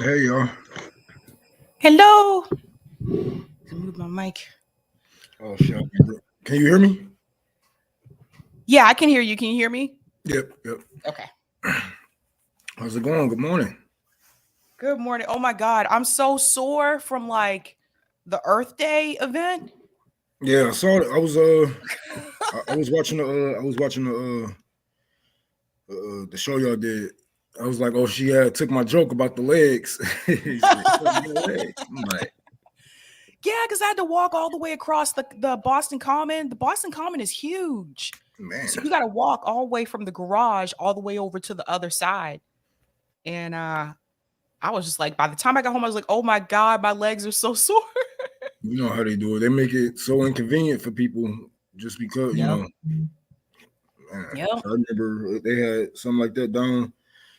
Hey y'all. Hello. Move my mic. Oh shit. Can you hear me? Yeah, I can hear you. Can you hear me? Yep. Okay. How's it going? Good morning. Good morning. Oh my God, I'm so sore from like the Earth Day event. Yeah, I saw it. I was watching the show y'all did. I was like, oh, she took my joke about the legs. He said, "Took my legs." I'm like, Yeah, because I had to walk all the way across the Boston Common. The Boston Common is huge. man, So you got to walk all the way from the garage all the way over to the other side. And I was just like, by the time I got home, I was like, oh my God, my legs are so sore. you know how they do it. They make it so inconvenient for people just because, Yep. man. Yep. I remember they had something like that down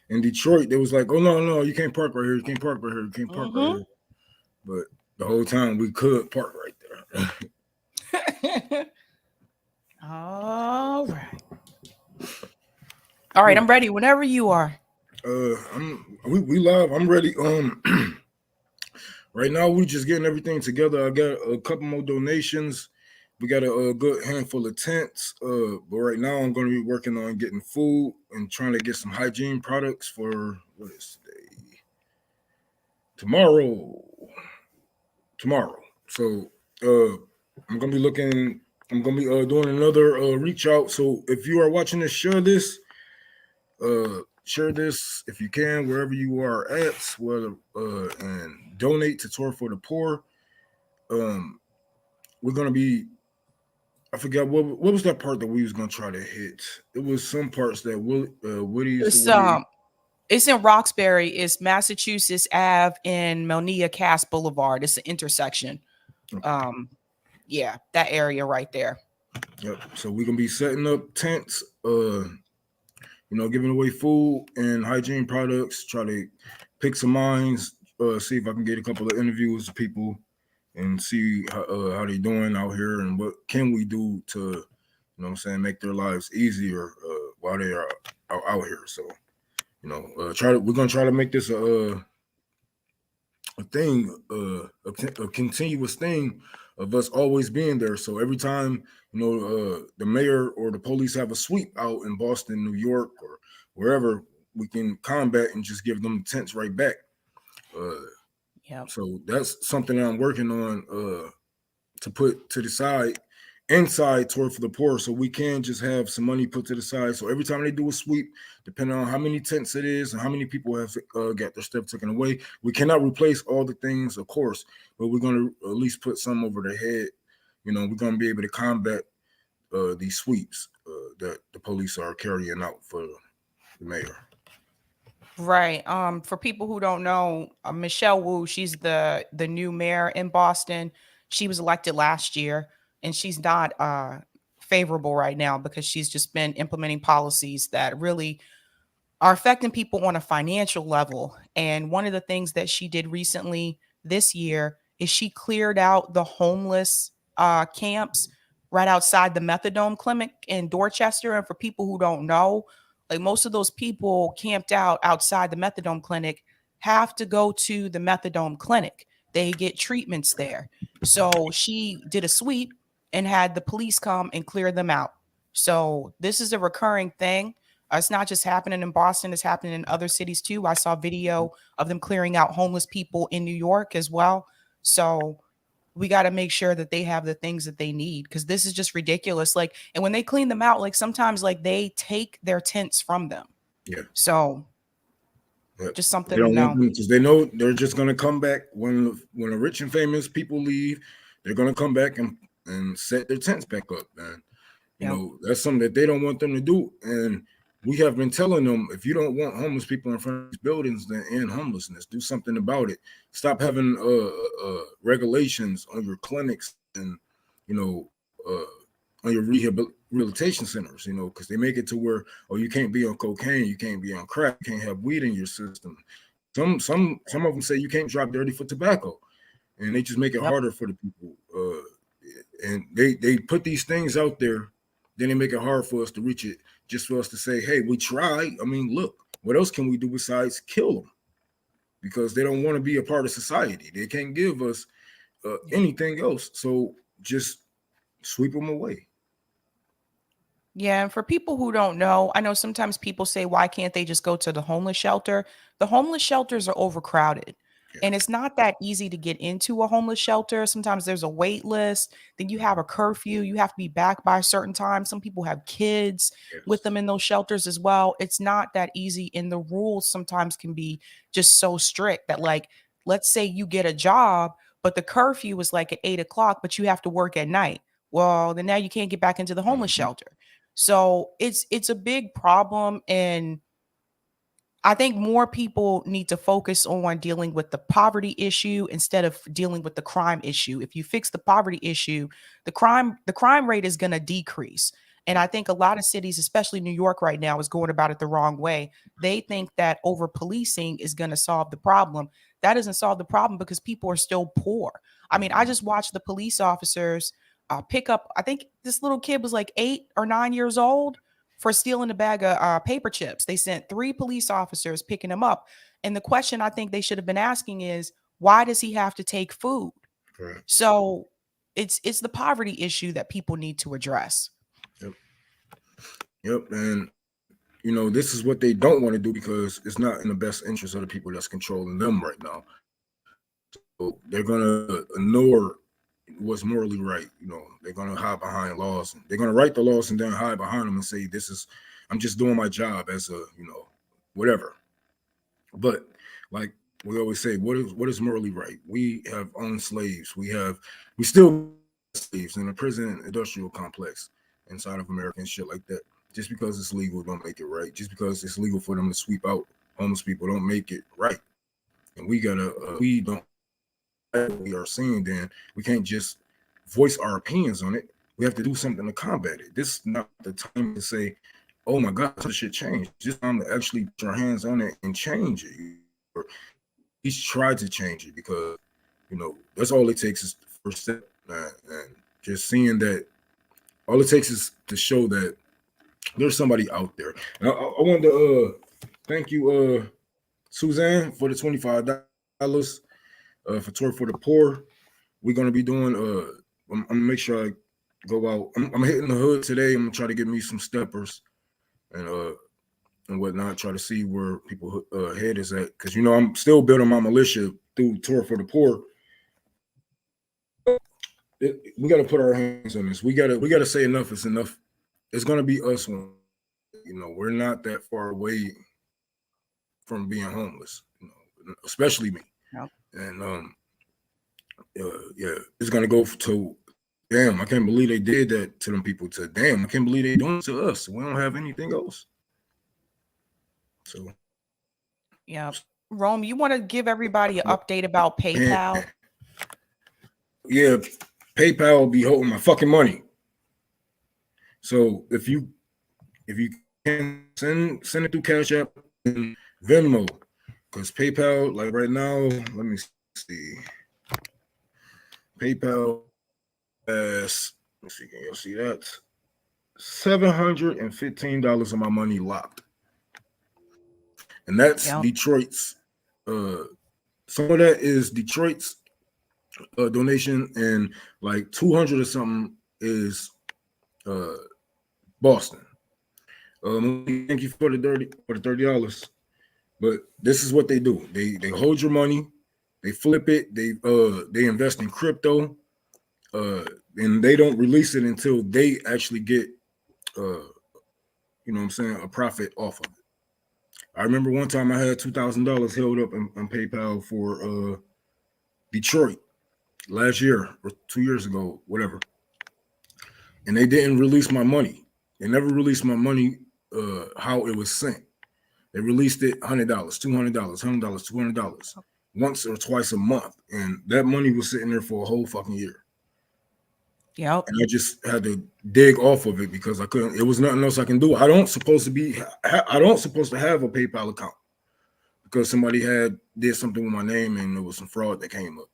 in Detroit. They was like, oh no, you can't park right here. You can't park right here. You can't park right Mm-hmm. here. But the whole time we could park right there. All right. All right, I'm ready whenever you are. We live. I'm ready. Right now we just getting everything together. I got a couple more donations. We got a good handful of tents. But right now I'm going to be working on getting food and trying to get some hygiene products for what is today? Tomorrow. Tomorrow. So I'm gonna be looking. I'm gonna be doing another reach out. So if you are watching this, share this if you can wherever you are at, whether and donate to Tour for the Poor. Um, we're gonna be. I forgot what was that part that we was gonna try to hit. It was some parts that Woody used to It's way. um it's in Roxbury. It's Massachusetts Ave and Melnia Cass Boulevard. It's an intersection. Um, yeah, that area right there. Yep. So we're gonna be setting up tents. Giving away food and hygiene products. Try to pick some minds. See if I can get a couple of interviews with people and see how they doing out here and what can we do to, make their lives easier while they are out here. So, we're gonna try to make this a thing, a continuous thing of us always being there. So every time the mayor or the police have a sweep out in Boston, New York, or wherever, we can combat and just give them tents right back. Uh, Yep. so that's something that I'm working on to put to the side inside Tour for the Poor, so we can just have some money put to the side. So every time they do a sweep, depending on how many tents it is and how many people have got their stuff taken away, we cannot replace all the things, of course, but we're going to at least put some over their head. We're going to be able to combat these sweeps that the police are carrying out for the mayor. Right. For people who don't know, Michelle Wu, she's the new mayor in Boston. She was elected last year, and she's not favorable right now because she's just been implementing policies that really are affecting people on a financial level. And one of the things that she did recently this year is she cleared out the homeless camps right outside the methadone clinic in Dorchester. And for people who don't know, like most of those people camped out outside the methadone clinic have to go to the methadone clinic. They get treatments there. So she did a sweep and had the police come and clear them out. So this is a recurring thing. It's not just happening in Boston, it's happening in other cities too. I saw video of them clearing out homeless people in New York as well. So we got to make sure that they have the things that they need because this is just ridiculous. Like, and when they clean them out, like sometimes like they take their tents from them. Yeah. So But just they something to don't want know. them because they know they're just gonna come back when the rich and famous people leave. They're gonna come back and set their tents back up, man. Yep. That's something that they don't want them to do. And we have been telling them, if you don't want homeless people in front of these buildings, then end homelessness. Do something about it. Stop having regulations on your clinics and you know on your rehabilitation centers. Because they make it to where, oh, you can't be on cocaine, you can't be on crack, you can't have weed in your system. Some of them say you can't drop dirty for tobacco, and they just make it Yep. harder for the people. And they put these things out there, then they make it hard for us to reach it, just for us to say, hey, we tried. I mean, look, what else can we do besides kill them? because they don't want to be a part of society. They can't give us anything else. So just sweep them away. Yeah, and for people who don't know, I know sometimes people say, why can't they just go to the homeless shelter? The homeless shelters are overcrowded. Yeah. And it's not that easy to get into a homeless shelter. Sometimes there's a wait list. Then you have a curfew. You have to be back by a certain time. Some people have kids with Yes. them in those shelters as well. It's not that easy. And the rules sometimes can be just so strict that, like, let's say you get a job, but the curfew is like at 8 o'clock, but you have to work at night. Well, then now you can't get back into the homeless Mhm. shelter. So it's a big problem, and I think more people need to focus on dealing with the poverty issue instead of dealing with the crime issue. If you fix the poverty issue, the crime rate is going to decrease. And I think a lot of cities, especially New York right now, is going about it the wrong way. They think that over policing is going to solve the problem. That doesn't solve the problem because people are still poor. I mean, I just watched the police officers pick up, I think this little kid was like 8 or 9 years old for stealing a bag of paper chips. They sent 3 police officers picking him up. And the question I think they should have been asking is, why does he have to take food? Correct. So it's the poverty issue that people need to address. Yep. Yep. And this is what they don't want to do because it's not in the best interest of the people that's controlling them right now. So they're gonna ignore what's morally right. They're gonna hide behind laws. They're gonna write the laws and then hide behind them and say, I'm just doing my job as a, whatever. But like we always say, what is morally right? We have owned slaves. We still slaves in the prison industrial complex inside of America and shit like that. Just because it's legal don't make it right. Just because it's legal for them to sweep out homeless people don't make it right. And we don't we are seeing, then we can't just voice our opinions on it. We have to do something to combat it. This is not the time to say, oh my God, this shit changed. This time to actually put your hands on it and change it. Or at least try to change it, because that's all it takes is the first step. And just seeing that all it takes is to show that there's somebody out there. And I wanted to thank you, Suzanne, for the $25 for Tour for the Poor. We're gonna be doing. I'm gonna make sure I go out. I'm hitting the hood today. I'm gonna try to get me some steppers and whatnot. Try to see where people head is at, because I'm still building my militia through Tour for the Poor. We got to put our hands on this. We gotta say enough is enough. It's gonna be us. We're not that far away from being homeless. Especially me. Yep. And yeah, it's gonna go to damn. I can't believe they did that to them people. To damn, I can't believe they doing it to us. We don't have anything else. So Yeah. Rome, you want to give everybody an update about PayPal? Yeah, PayPal will be holding my fucking money. So if you can send it through Cash App and Venmo, because PayPal, like right now, let me see. PayPal has, let's see, can you see that? $715 of my money locked. And that's Yep. Detroit's. Some of that is Detroit's donation, and like 200 or something is Boston. Thank you for the $30. But this is what they do. They hold your money, they flip it, they invest in crypto, and they don't release it until they actually get a profit off of it. I remember one time I had $2,000 held up on PayPal for Detroit last year or 2 years ago, whatever. And they didn't release my money. They never released my money how it was sent. They released it $100, $200, $100, $200 once or twice a month. And that money was sitting there for a whole fucking year. Yep. And I just had to dig off of it because I couldn't. It was nothing else I can do. I don't supposed to have a PayPal account because somebody did something with my name and there was some fraud that came up.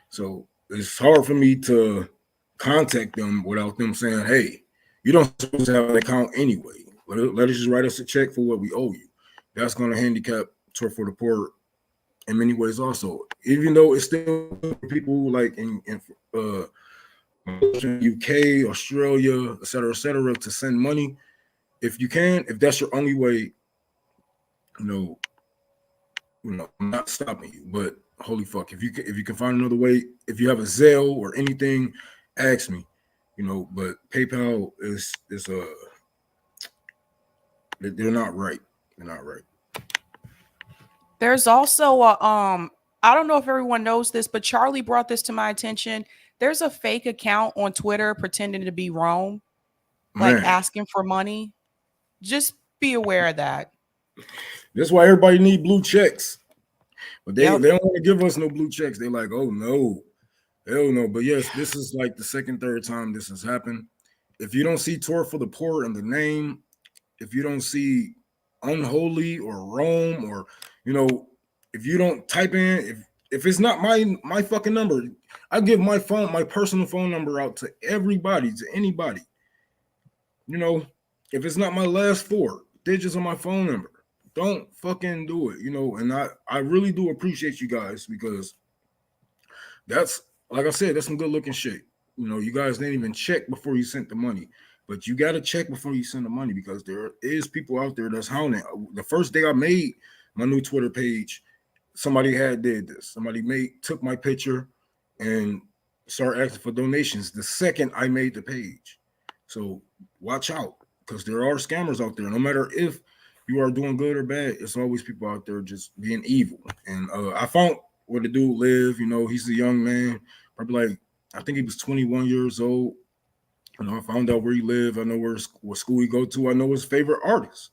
So it's hard for me to contact them without them saying, "Hey, you don't supposed to have an account anyway. Let us just write us a check for what we owe you." That's going to handicap Tour for the Poor in many ways also. Even though it's still people like in UK, Australia, et cetera, to send money. If you can, if that's your only way, you know, I'm not stopping you. But holy fuck, if you can find another way, if you have a Zelle or anything, ask me. You know, but PayPal is they're not right. They're not right. There's also a I don't know if everyone knows this, but Charlie brought this to my attention. There's a fake account on Twitter pretending to be Rome, like Man, asking for money. Just be aware of that. that's why everybody need blue checks. But they Yep. don't want to give us no blue checks. They're like, oh no, hell no. But yes, this is like the second, third time this has happened. If you don't see Tour for the Poor in the name, if you don't see unholy or Rome, or you know, if you don't type in, if it's not my fucking number, I give my personal phone number out to everybody, to anybody. You know, if it's not my last four digits of my phone number, don't fucking do it. You know, and I really do appreciate you guys, because that's, like I said, that's some good looking shit. You know, you guys didn't even check before you sent the money, but you got to check before you send the money, because there is people out there that's hounding. The first day I made my new Twitter page, somebody had did this. Somebody took my picture and started asking for donations the second I made the page. So watch out, because there are scammers out there. No matter if you are doing good or bad, it's always people out there just being evil. And I found where the dude live. You know, he's a young man, probably like, I think he was 21 years old. You know, I found out where he lived. I know what school he go to. I know his favorite artist.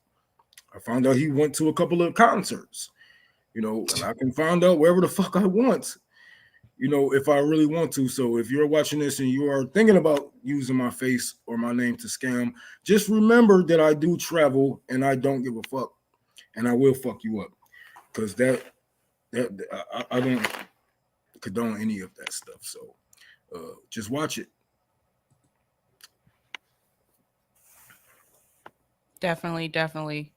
I found out he went to a couple of concerts. You know, and I can find out wherever the fuck I want, you know, if I really want to. So if you're watching this and you are thinking about using my face or my name to scam, just remember that I do travel and I don't give a fuck, and I will fuck you up, because I don't condone any of that stuff. So just watch it. Definitely, definitely.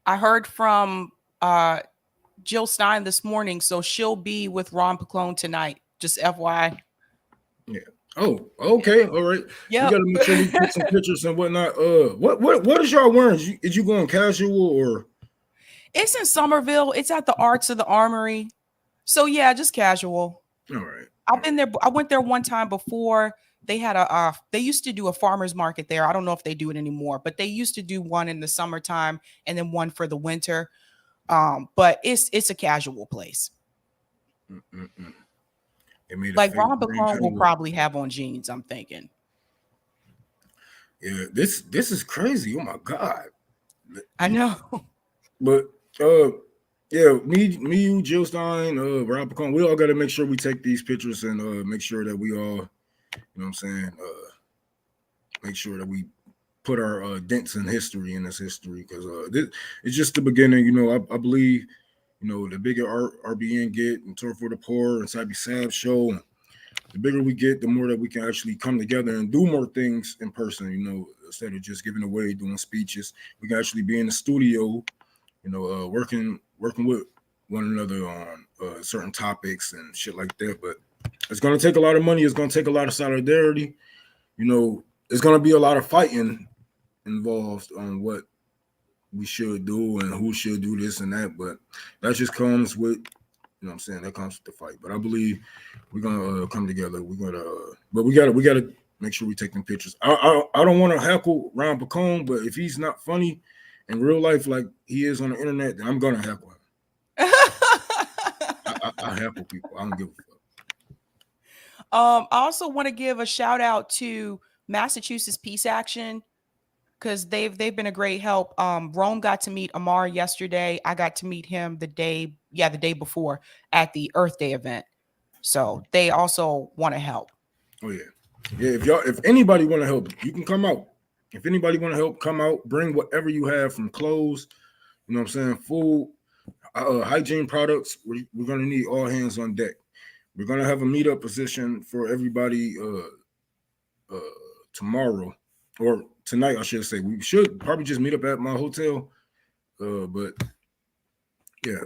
I heard from Jill Stein this morning, so she'll be with Ron Paclone tonight. Just FYI. Yeah. Oh, okay. All right. We Yep. got to make sure we get some pictures and whatnot. What is y'all wearing? Is you going casual or? It's in Somerville. It's at the Arts of the Armory. So yeah, just casual. All right. I've been there. I went there one time before. They had they used to do a farmer's market there. I don't know if they do it anymore, but they used to do one in the summertime and then one for the winter. But it's a casual place. Like Ron Bacone will probably have on jeans, I'm thinking. Yeah, this is crazy. Oh my god. I know. But yeah, me, you, Jill Stein, Rob Pacone, we all got to make sure we take these pictures and make sure that we all, you know what I'm saying, make sure that we put our dents in history in this history, because this it's just the beginning. You know, I believe, you know, the bigger RBN get and Tour for the Poor and Sappy Sab show, the bigger we get, the more that we can actually come together and do more things in person. You know, instead of just giving away, doing speeches, we can actually be in the studio. You know, working with one another on certain topics and shit like that. But it's going to take a lot of money. It's going to take a lot of solidarity. You know, it's going to be a lot of fighting involved on what we should do and who should do this and that. But that just comes with, you know what I'm saying, that comes with the fight. But I believe we're going to come together. But we got to make sure we take them pictures. I don't want to heckle Ron Pacone, but if he's not funny in real life like he is on the internet, then I'm gonna heckle him. I heckle people. I don't give a fuck. I also want to give a shout out to Massachusetts Peace Action, because they've been a great help. Rome got to meet Amar yesterday. I got to meet him the day before at the Earth Day event. So they also want to help. Oh yeah. If anybody want to help, you can come out. If anybody want to help, come out. Bring whatever you have, from clothes, you know what I'm saying, food, hygiene products. We're gonna need all hands on deck. We're gonna have a meetup position for everybody tomorrow, or tonight, I should say. We should probably just meet up at my hotel But yeah,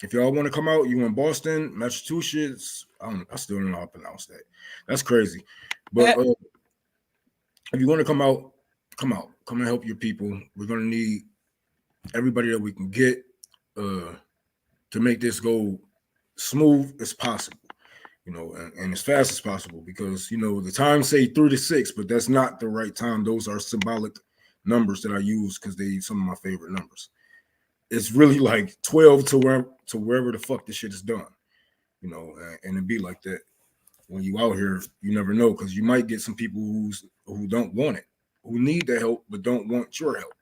if y'all want to come out, you in Boston, Massachusetts. I still don't know how to pronounce that. That's crazy. But if you want to come out, come out. Come and help your people. We're gonna need everybody that we can get to make this go smooth as possible. And as fast as possible, because the times say 3 to 6, but that's not the right time. Those are symbolic numbers that I use because they some of my favorite numbers. It's really like 12 to wherever the fuck this shit is done, and it be like that. When you out here, you never know, because you might get some people who don't want it, who need the help but don't want your help.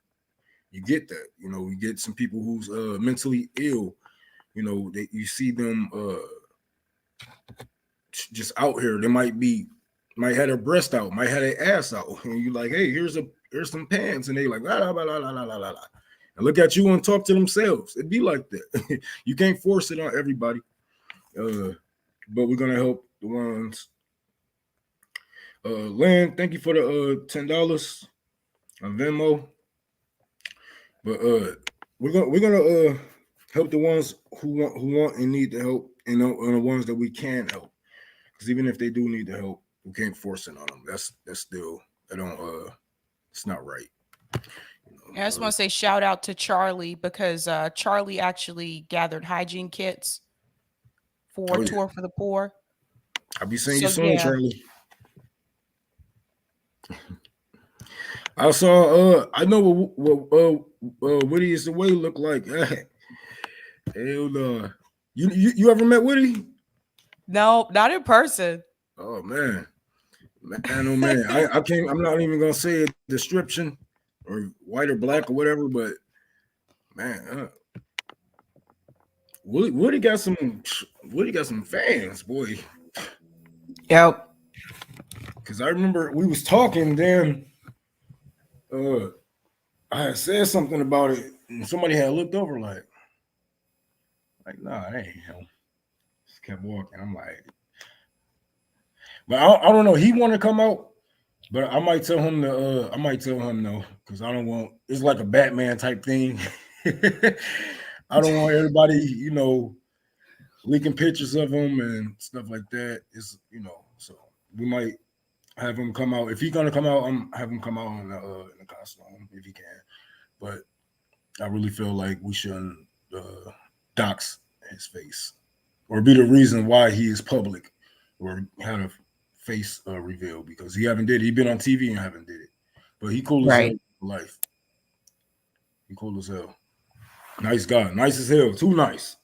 You get that. You get some people who's mentally ill. That you see them just out here. They might have their breast out, might have their ass out, and you like, hey, here's some pants, and they like la la la la la la la, and look at you and talk to themselves. It'd be like that. You can't force it on everybody, but we're gonna help the ones. Lynn, thank you for the $10 on Venmo. But we're gonna help the ones who want and need the help, and the ones that we can help. Because even if they do need the help, we can't force it on them. That's still it's not right. I just want to say shout out to Charlie, because Charlie actually gathered hygiene kits for Tour for the Poor. I'll be seeing you soon, Charlie. I saw I know what Woody is the way look like. Hell no. You ever met Woody? No, not in person. Oh man. Oh man. I can't, I'm not even gonna say a description or white or black or whatever, but man, Woody got some fans, boy. Yep. Cause I remember we was talking then. I had said something about it, and somebody had looked over like, nah, that ain't him. Just kept walking. I'm like, but I don't know. He want to come out, but I might tell him to. I might tell him no, because I don't want. It's like a Batman type thing. I don't want everybody, leaking pictures of him and stuff like that. It's so we might have him come out. If he's gonna come out, have him come out in the costume if he can. But I really feel like we shouldn't dox his face or be the reason why he is public or had a face reveal, because he haven't did it. He been on TV and haven't did it. But he cool as hell for life. He cool as hell. Nice guy. Nice as hell. Too nice.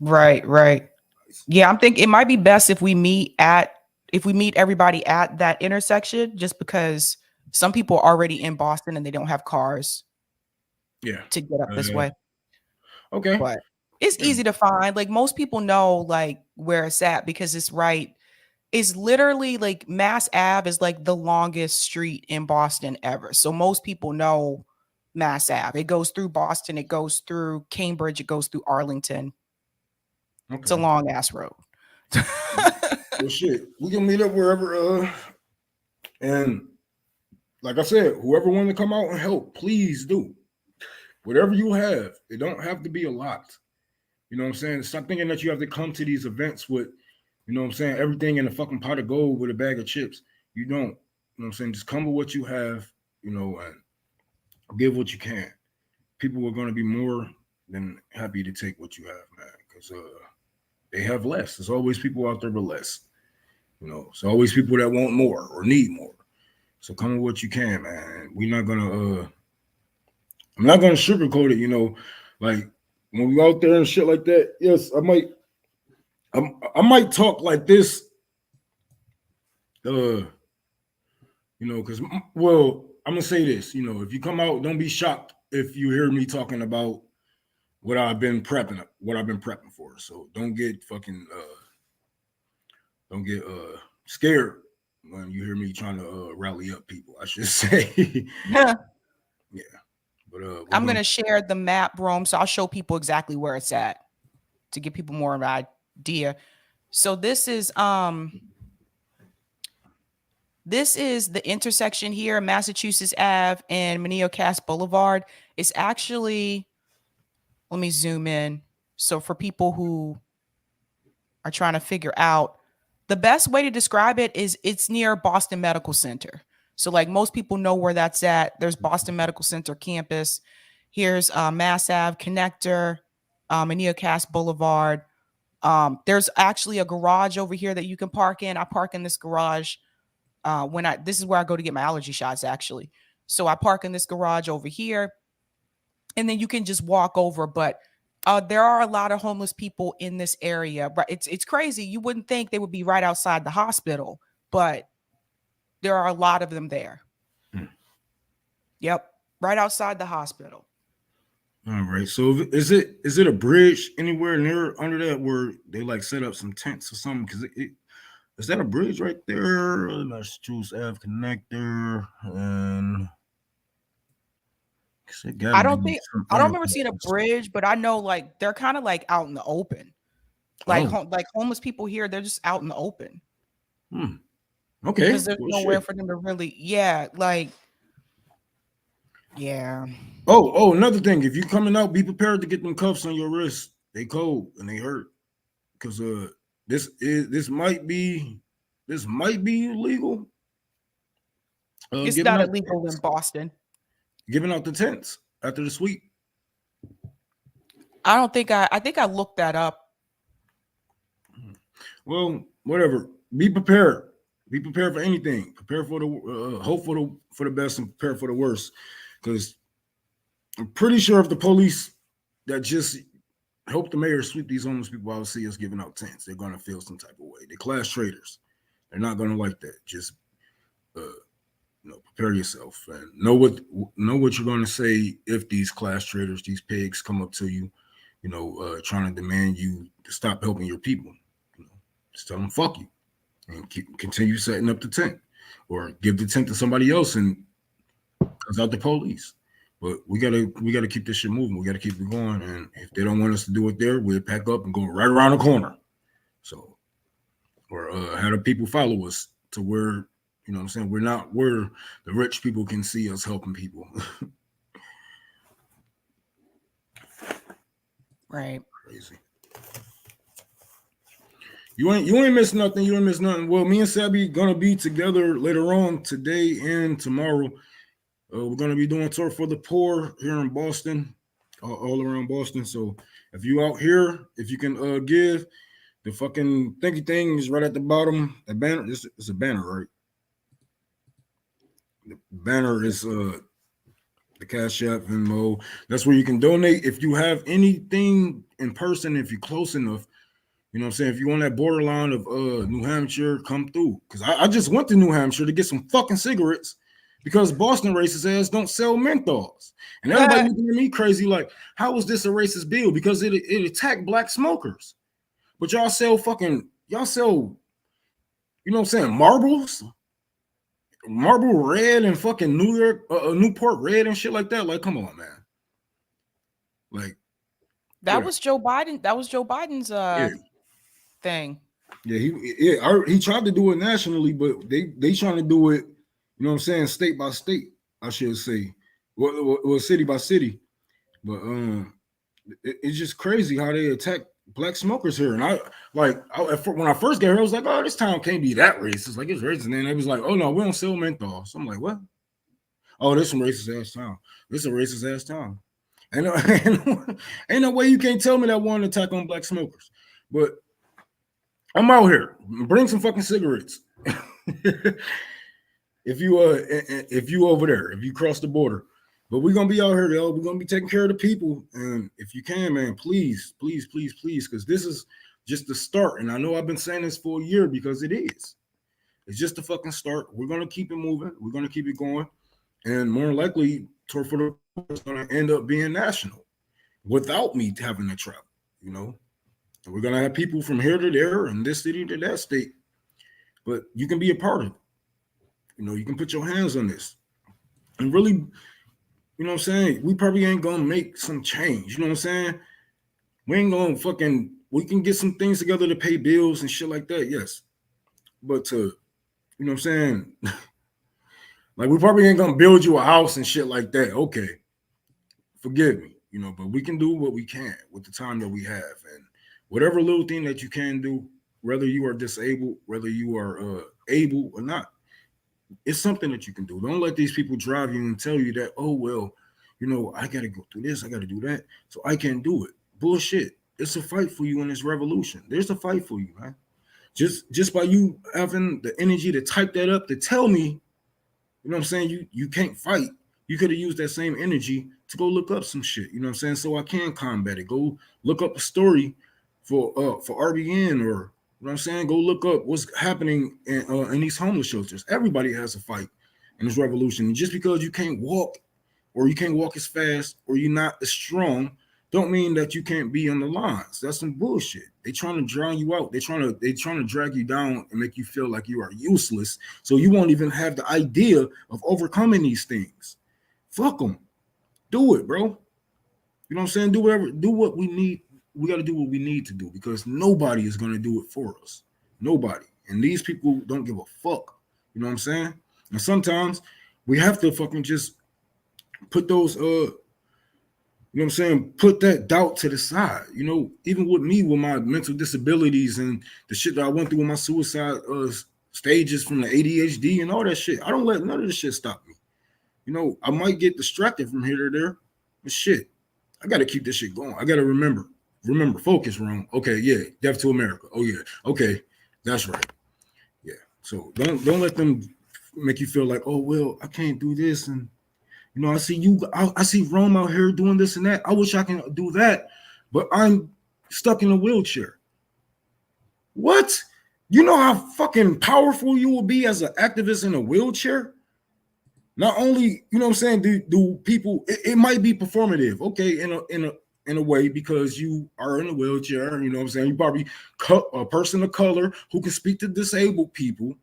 Right. Yeah, I'm thinking it might be best if we meet everybody at that intersection, just because some people are already in Boston and they don't have cars. Yeah. To get up this way. Okay. But it's easy to find. Like, most people know like where it's at because it's right. It's literally like Mass Ave is like the longest street in Boston ever. So most people know Mass Ave. It goes through Boston, it goes through Cambridge, it goes through Arlington. Okay. It's a long ass road. Well, shit, we can meet up wherever. And like I said, whoever want to come out and help, please do. Whatever you have, it don't have to be a lot. You know what I'm saying? Stop thinking that you have to come to these events with, everything in a fucking pot of gold with a bag of chips. You don't. You know what I'm saying? Just come with what you have, and give what you can. People are going to be more than happy to take what you have, man, because they have less. There's always people out there with less. There's always people that want more or need more. So come with what you can, man. We're not gonna I'm not gonna sugarcoat it, like when we out there and shit like that. Yes, I might talk like this, because I'm gonna say this, if you come out, don't be shocked if you hear me talking about what I've been prepping for. So don't get fucking scared when you hear me trying to rally up people, I should say. Yeah. But I'm gonna share the map, Rome, so I'll show people exactly where it's at to give people more of an idea. So this is This is the intersection here, Massachusetts Ave and Menino Cass Boulevard. It's actually, let me zoom in. So for people who are trying to figure out, the best way to describe it is it's near Boston Medical Center. So like most people know where that's at. There's Boston Medical Center campus. Here's Mass Ave connector, Menino Cass Boulevard. There's actually a garage over here that you can park in. I park in this garage this is where I go to get my allergy shots actually. So I park in this garage over here, and then you can just walk over. But there are a lot of homeless people in this area. But it's crazy. You wouldn't think they would be right outside the hospital, but there are a lot of them there. Yep, right outside the hospital. All right. So is it a bridge anywhere near under that where they like set up some tents or something? Because is that a bridge right there? Massachusetts Ave connector and I don't remember seeing a bridge, but I know like they're kind of like out in the open. Like like homeless people here, they're just out in the open. Okay. Because there's nowhere for them to really, yeah. Oh, another thing. If you're coming out, be prepared to get them cuffs on your wrist. They cold and they hurt. Because this might be illegal. It's not illegal in Boston. Giving out the tents after the sweep. I think I looked that up. Well, whatever. Be prepared. Be prepared for anything. Prepare for the hope for the best and prepare for the worst. Because I'm pretty sure if the police that just help the mayor sweep these homeless people out, see us giving out tents, they're gonna feel some type of way. They're class traitors. They're not gonna like that. Just prepare yourself and know what you're gonna say if these class traitors, these pigs, come up to you, trying to demand you to stop helping your people. Just tell them fuck you and continue setting up the tent, or give the tent to somebody else and comes out the police. But we gotta keep this shit moving. We gotta keep it going. And if they don't want us to do it there, we'll pack up and go right around the corner. So, or have the people follow us to where, what I'm saying, we're not where the rich people can see us helping people. Right. Crazy. You ain't miss nothing. You ain't miss nothing. Well, me and Sabby gonna be together later on today and tomorrow. We're gonna be doing a tour for the poor here in Boston, all around Boston. So if you out here, if you can give, the fucking thank you thing is right at the bottom. The banner, it's a banner, right? The banner is the Cash App, Venmo. That's where you can donate. If you have anything in person, if you're close enough, you know what I'm saying? If you're on that borderline of New Hampshire, come through. Because I just went to New Hampshire to get some fucking cigarettes because Boston racist ass don't sell menthols. And everybody looking at me crazy like, how is this a racist bill? Because it attacked black smokers. But y'all sell, you know what I'm saying, marbles? Marble red and fucking Newport red and shit like that. Like, come on, man. Like, that was Joe Biden. That was Joe Biden's thing. Yeah, he tried to do it nationally, but they trying to do it, you know what I'm saying, state by state, I should say. Well, city by city. But it's just crazy how they attack black smokers here. And when I first got here, I was like, oh, this town can't be that racist. Like, it's racist. And then they was like, oh no, we don't sell menthol. So I'm like, what? Oh, this some racist ass town. This is a racist ass town. Ain't no way you can't tell me that one attack on black smokers. But I'm out here. Bring some fucking cigarettes. if you over there, if you cross the border. But we're gonna be out here, yo. We're gonna be taking care of the people. And if you can, man, please, please, please, please, because this is just the start. And I know I've been saying this for a year because it is. It's just the fucking start. We're gonna keep it moving. We're gonna keep it going. And more than likely, Tour for the Poor is gonna end up being national without me having to travel, And we're gonna have people from here to there and this city to that state. But you can be a part of it. You can put your hands on this. And really, you know what I'm saying? We probably ain't gonna make some change. You know what I'm saying? We ain't gonna we can get some things together to pay bills and shit like that, yes. But to You know what I'm saying? Like, we probably ain't gonna build you a house and shit like that. Okay, forgive me, you know, but we can do what we can with the time that we have, and whatever little thing that you can do, whether you are disabled, whether you are able or not, it's something that you can do. Don't let these people drive you and tell you that, oh well, you know, I gotta go through this, I gotta do that, so I can't do it. Bullshit. It's a fight for you in this revolution. There's a fight for you, man. Just by you having the energy to type that up to tell me, you know what I'm saying, you can't fight. You could have used that same energy to go look up some shit. You know what I'm saying? So I can combat it. Go look up a story for RBN, or you know what I'm saying? Go look up what's happening in these homeless shelters. Everybody has a fight in this revolution. And just because you can't walk, or you can't walk as fast, or you're not as strong, don't mean that you can't be on the lines. That's some bullshit. They trying to drown you out. They trying to drag you down and make you feel like you are useless. So you won't even have the idea of overcoming these things. Fuck them. Do it, bro. You know what I'm saying? Do whatever. Do what we need. We got to do what we need to do, because nobody is going to do it for us. Nobody. And these people don't give a fuck. You know what I'm saying? And sometimes we have to fucking just put those you know what I'm saying, put that doubt to the side. You know, even with me, with my mental disabilities and the shit that I went through with my suicide stages from the ADHD and all that shit, I don't let none of this shit stop me. You know, I might get distracted from here to there, but shit, I got to keep this shit going. I got to remember, focus, wrong. Okay, yeah, Deaf to America. Oh yeah, okay, that's right. Yeah, so don't let them make you feel like, oh well, I can't do this, and you know, I see you, I see Rome out here doing this and that. I wish I can do that, but I'm stuck in a wheelchair. What? You know how fucking powerful you will be as an activist in a wheelchair? Not only, you know what I'm saying, do people, it might be performative, okay, in a way, because you are in a wheelchair, you know what I'm saying? You probably a person of color who can speak to disabled people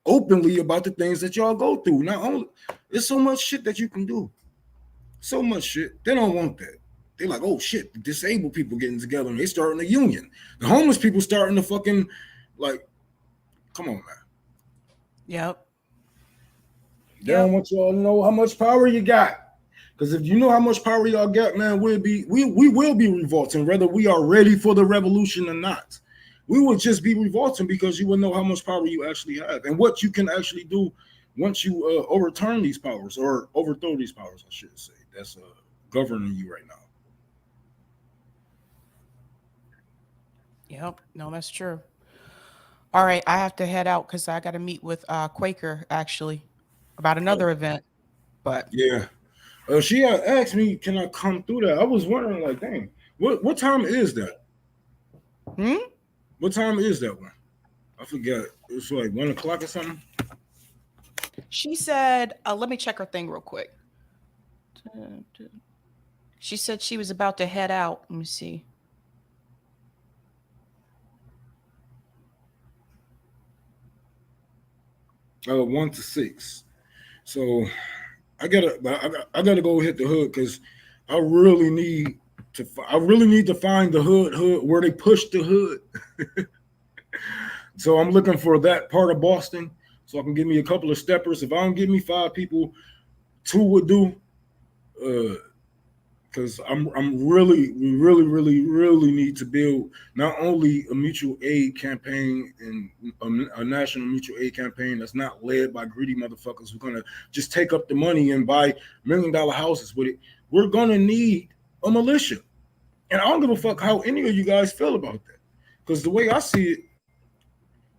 openly about the things that y'all go through. Not only, there's so much shit that you can do. So much shit. They don't want that. They're like, oh shit, the disabled people getting together and they starting a union. The homeless people starting to fucking, like, come on, man. Yep. They don't want y'all to know how much power you got. Because if you know how much power y'all got, man, we will be revolting, whether we are ready for the revolution or not. We will just be revolting because you will know how much power you actually have and what you can actually do once you overturn these powers, or overthrow these powers, I should say, that's governing you right now. Yep. No, that's true. All right, I have to head out because I got to meet with Quaker actually about Oh, another event. But yeah. She had asked me, can I come through that? I was wondering, like, dang, what time is that? What time is that one? I forgot. It's like 1 o'clock or something. she said, let me check her thing real quick. She said she was about to head out. Let me see. One to six. So I gotta go hit the hood, because I really need I really need to find the hood where they push the hood. So I'm looking for that part of Boston, so I can give me a couple of steppers. If I don't give me 5 people, 2 would do. Because we really need to build not only a mutual aid campaign and a national mutual aid campaign that's not led by greedy motherfuckers who are gonna just take up the money and buy $1 million houses with it. We're gonna need a militia, and I don't give a fuck how any of you guys feel about that. Because the way I see it,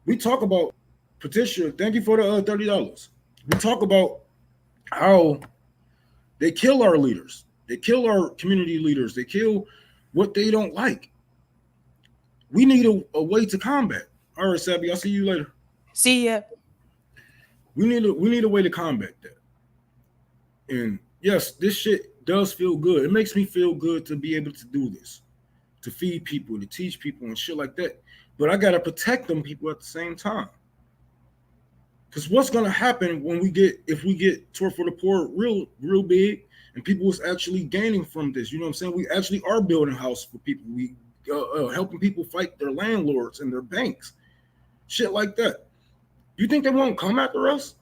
we talk about Patricia. Thank you for the $30. We talk about how they kill our leaders. They kill our community leaders. They kill what they don't like. We need a way to combat. All right, Sabby, I'll see you later. See ya. We need a way to combat that. And yes, this shit does feel good. It makes me feel good to be able to do this, to feed people, to teach people and shit like that. But I gotta protect them people at the same time. Because what's gonna happen if we get Tour for the Poor real big, and people is actually gaining from this? You know what I'm saying? We actually are building houses for people. We helping people fight their landlords and their banks, shit like that. You think they won't come after us?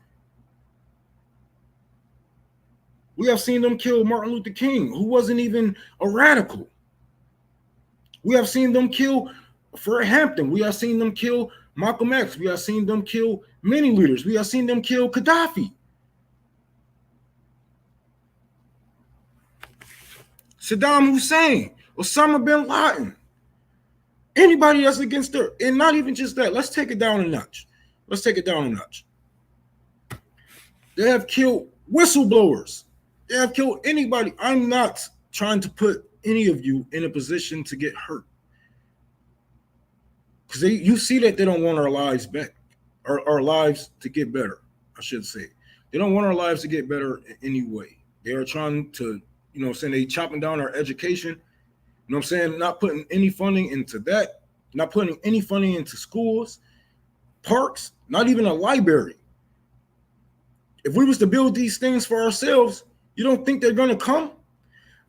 We have seen them kill Martin Luther King, who wasn't even a radical. We have seen them kill Fred Hampton. We have seen them kill Malcolm X. We have seen them kill many leaders. We have seen them kill Gaddafi, Saddam Hussein, Osama bin Laden. Anybody that's against her. And not even just that. Let's take it down a notch. Let's take it down a notch. They have killed whistleblowers. They have killed anybody. I'm not trying to put any of you in a position to get hurt. Because you see that they don't want our lives back, or our lives to get better, I should say. They don't want our lives to get better in any way. They are trying to, you know what I'm saying, they chopping down our education, you know what I'm saying, not putting any funding into that, not putting any funding into schools, parks, not even a library. If we was to build these things for ourselves, you don't think they're going to come?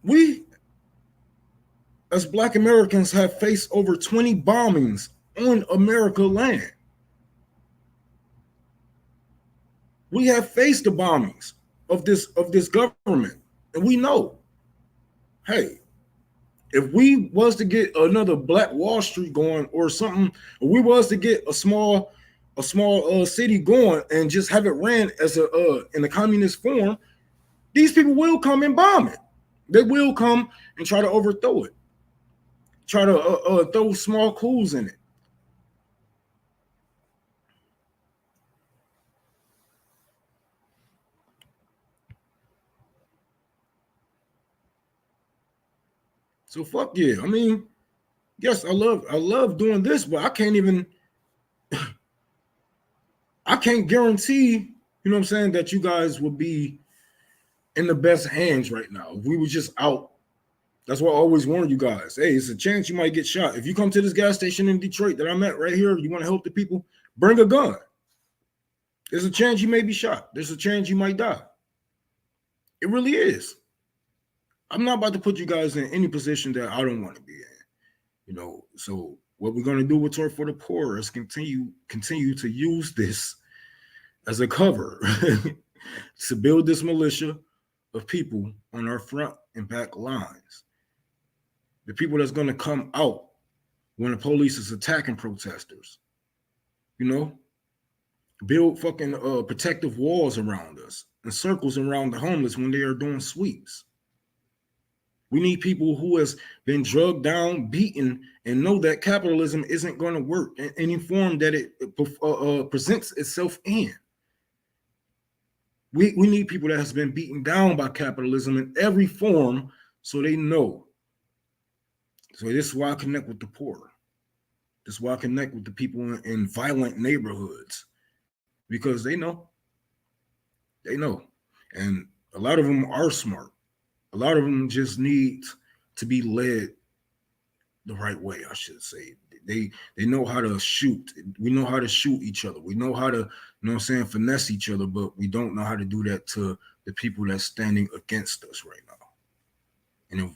We, as Black Americans, have faced over 20 bombings on America land. We have faced the bombings of this government, and we know, hey, if we was to get another Black Wall Street going or something, or we was to get a small city going and just have it ran as in a communist form, these people will come and bomb it. They will come and try to overthrow it, try to throw small coups in it. So fuck yeah. I mean, yes, I love doing this, but I can't guarantee, you know what I'm saying, that you guys will be in the best hands right now. If we were just out, that's why I always warn you guys. Hey, it's a chance you might get shot. If you come to this gas station in Detroit that I'm at right here, you want to help the people, bring a gun. There's a chance you may be shot. There's a chance you might die. It really is. I'm not about to put you guys in any position that I don't want to be in. You know, so what we're going to do with Talk for the Poor is continue to use this as a cover to build this militia of people on our front and back lines. The people that's going to come out when the police is attacking protesters. You know, build fucking protective walls around us and circles around the homeless when they are doing sweeps. We need people who has been drugged down, beaten, and know that capitalism isn't going to work in any form that it presents itself in. We need people that has been beaten down by capitalism in every form so they know. So this is why I connect with the poor. This is why I connect with the people in violent neighborhoods, because they know. They know. And a lot of them are smart. A lot of them just need to be led the right way, I should say. They know how to shoot. We know how to shoot each other. We know how to, you know what I'm saying, finesse each other, but we don't know how to do that to the people that's standing against us right now.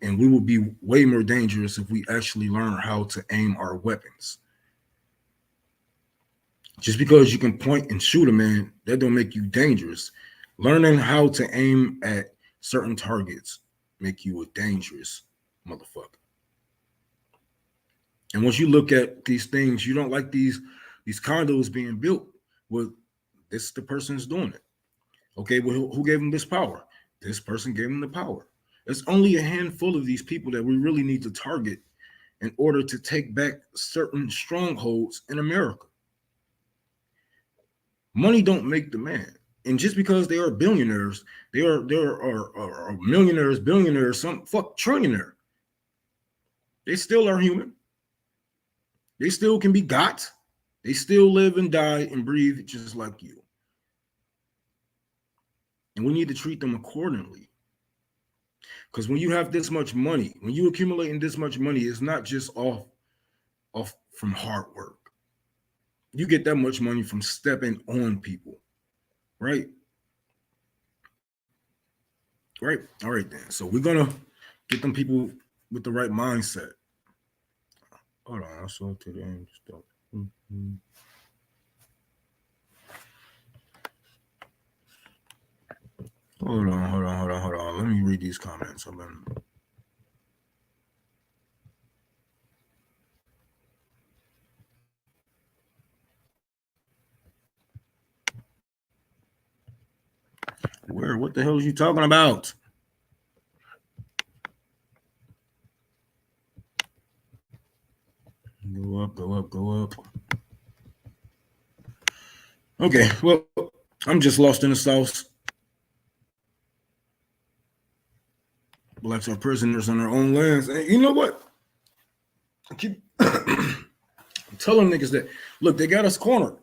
And we will be way more dangerous if we actually learn how to aim our weapons. Just because you can point and shoot a man, that don't make you dangerous. Learning how to aim at certain targets make you a dangerous motherfucker. And once you look at these things, you don't like these condos being built. Well, this the person's doing it. Okay, well, who gave them this power? This person gave them the power. There's only a handful of these people that we really need to target in order to take back certain strongholds in America. Money don't make the man. And just because they are billionaires, they are millionaires, billionaires, some fuck trillionaire. They still are human. They still can be got. They still live and die and breathe just like you. And we need to treat them accordingly. Because when you have this much money, when you accumulating this much money, it's not just off from hard work. You get that much money from stepping on people. Right? Right. All right, then. So we're going to get them people with the right mindset. Hold on. I saw to the end stuff. Hold on. Let me read these comments. Where? What the hell are you talking about? Go up. Okay, well, I'm just lost in the sauce. Blacks are prisoners on their own lands. And you know what? I keep telling niggas that, look, they got us cornered.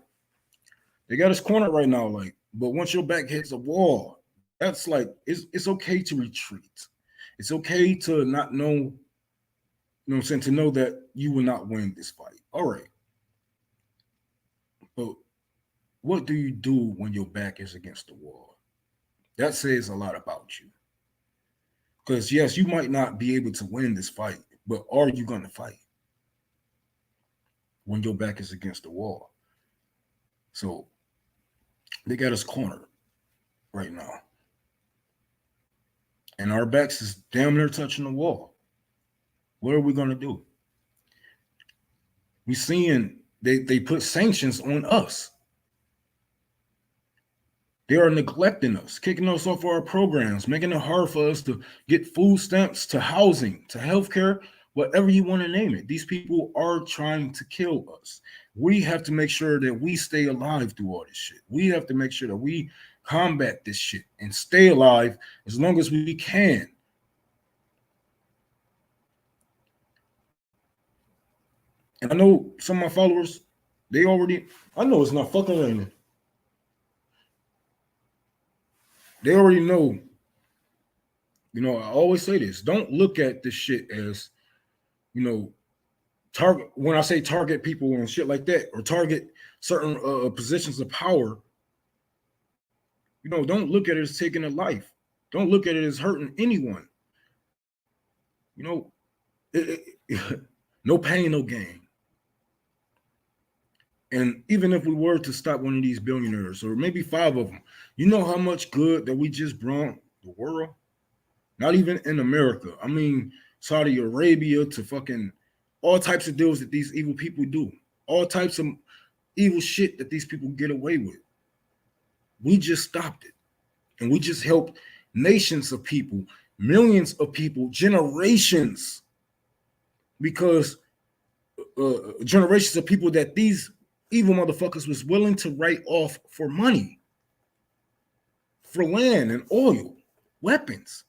They got us cornered right now. Like, but once your back hits a wall, that's like, it's okay to retreat. It's okay to not know, you know what I'm saying, to know that you will not win this fight. All right. But what do you do when your back is against the wall? That says a lot about you. Because, yes, you might not be able to win this fight, but are you going to fight when your back is against the wall? So they got us cornered right now. And our backs is damn near touching the wall. What are we going to do? We seeing they put sanctions on us. They are neglecting us, kicking us off our programs, making it hard for us to get food stamps, to housing, to healthcare, whatever you want to name it. These people are trying to kill us. We have to make sure that we stay alive through all this shit. We have to make sure that we combat this shit and stay alive as long as we can. And I know some of my followers, I know it's not fucking raining. They already know, you know, I always say this, don't look at this shit as, you know, target, when I say target people and shit like that, or target certain positions of power, you know, don't look at it as taking a life. Don't look at it as hurting anyone. You know, no pain, no gain. And even if we were to stop one of these billionaires, or maybe 5 of them, you know how much good that we just brought the world? Not even in America. I mean, Saudi Arabia to fucking all types of deals that these evil people do. All types of evil shit that these people get away with. We just stopped it. And we just helped nations of people, millions of people, generations. Because generations of people that these evil motherfuckers was willing to write off for money, for land and oil, weapons.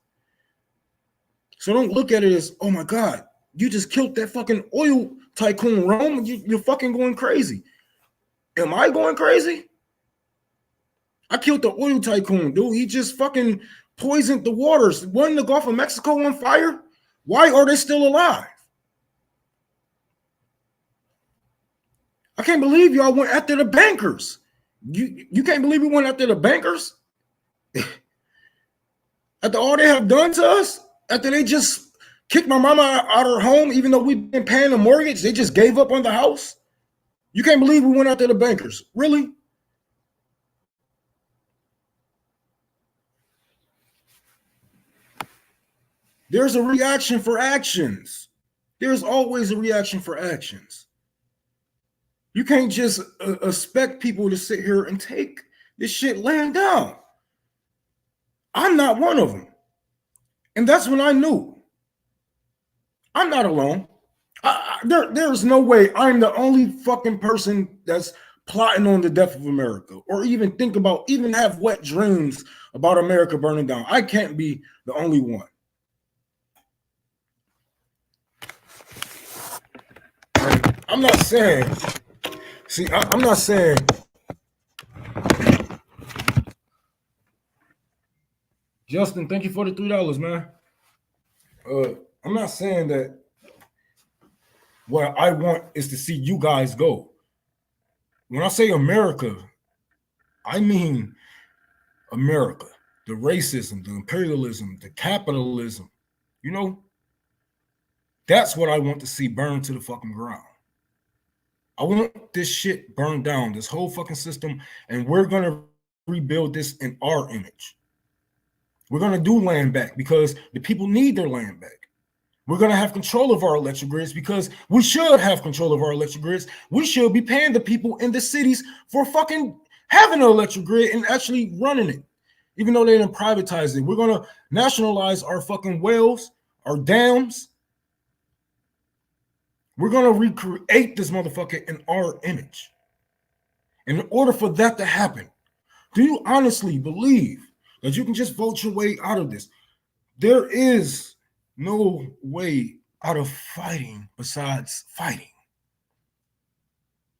So don't look at it as, oh my God, you just killed that fucking oil tycoon, Rome. You're fucking going crazy. Am I going crazy? I killed the oil tycoon, dude. He just fucking poisoned the waters. Wasn't the Gulf of Mexico on fire? Why are they still alive? I can't believe y'all went after the bankers. You can't believe we went after the bankers? After all they have done to us? After they just kicked my mama out of her home, even though we've been paying the mortgage, they just gave up on the house? You can't believe we went after the bankers. Really? There's a reaction for actions. There's always a reaction for actions. You can't just expect people to sit here and take this shit laying down. I'm not one of them. And that's when I knew. I'm not alone. There's no way I'm the only fucking person that's plotting on the death of America, or even think about, even have wet dreams about America burning down. I can't be the only one. I'm not saying, I'm not saying, Justin, thank you for the $3, man. I'm not saying that what I want is to see you guys go. When I say America, I mean America, the racism, the imperialism, the capitalism, you know, that's what I want to see burned to the fucking ground. I want this shit burned down, this whole fucking system, and we're going to rebuild this in our image. We're going to do land back because the people need their land back. We're going to have control of our electric grids because we should have control of our electric grids. We should be paying the people in the cities for fucking having an electric grid and actually running it, even though they didn't privatize it. We're going to nationalize our fucking wells, our dams. We're going to recreate this motherfucker in our image. And in order for that to happen, do you honestly believe that you can just vote your way out of this? There is no way out of fighting besides fighting.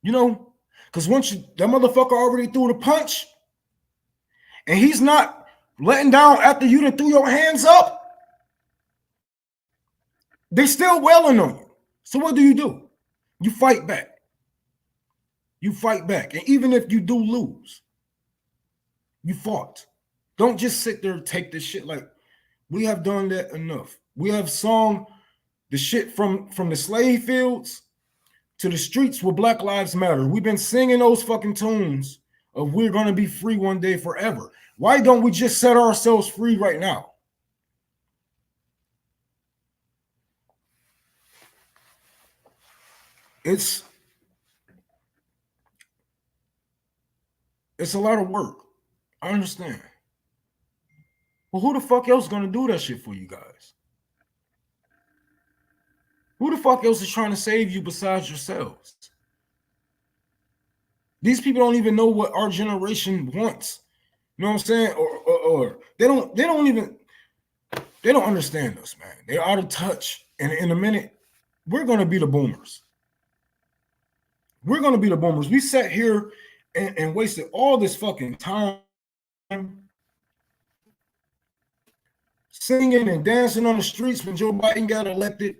You know, because once that motherfucker already threw the punch and he's not letting down after you done threw your hands up, they still wailing on you. So what do? You fight back. You fight back. And even if you do lose, you fought. Don't just sit there and take this shit. Like, we have done that enough. We have sung the shit from the slave fields to the streets where Black Lives Matter. We've been singing those fucking tunes of we're going to be free one day forever. Why don't we just set ourselves free right now? It's a lot of work. I understand. Well, who the fuck else is going to do that shit for you guys? Who the fuck else is trying to save you besides yourselves? These people don't even know what our generation wants. You know what I'm saying? Or they don't understand us, man. They're out of touch. And in a minute, we're going to be the boomers. We're going to be the boomers. We sat here and wasted all this fucking time singing and dancing on the streets when Joe Biden got elected.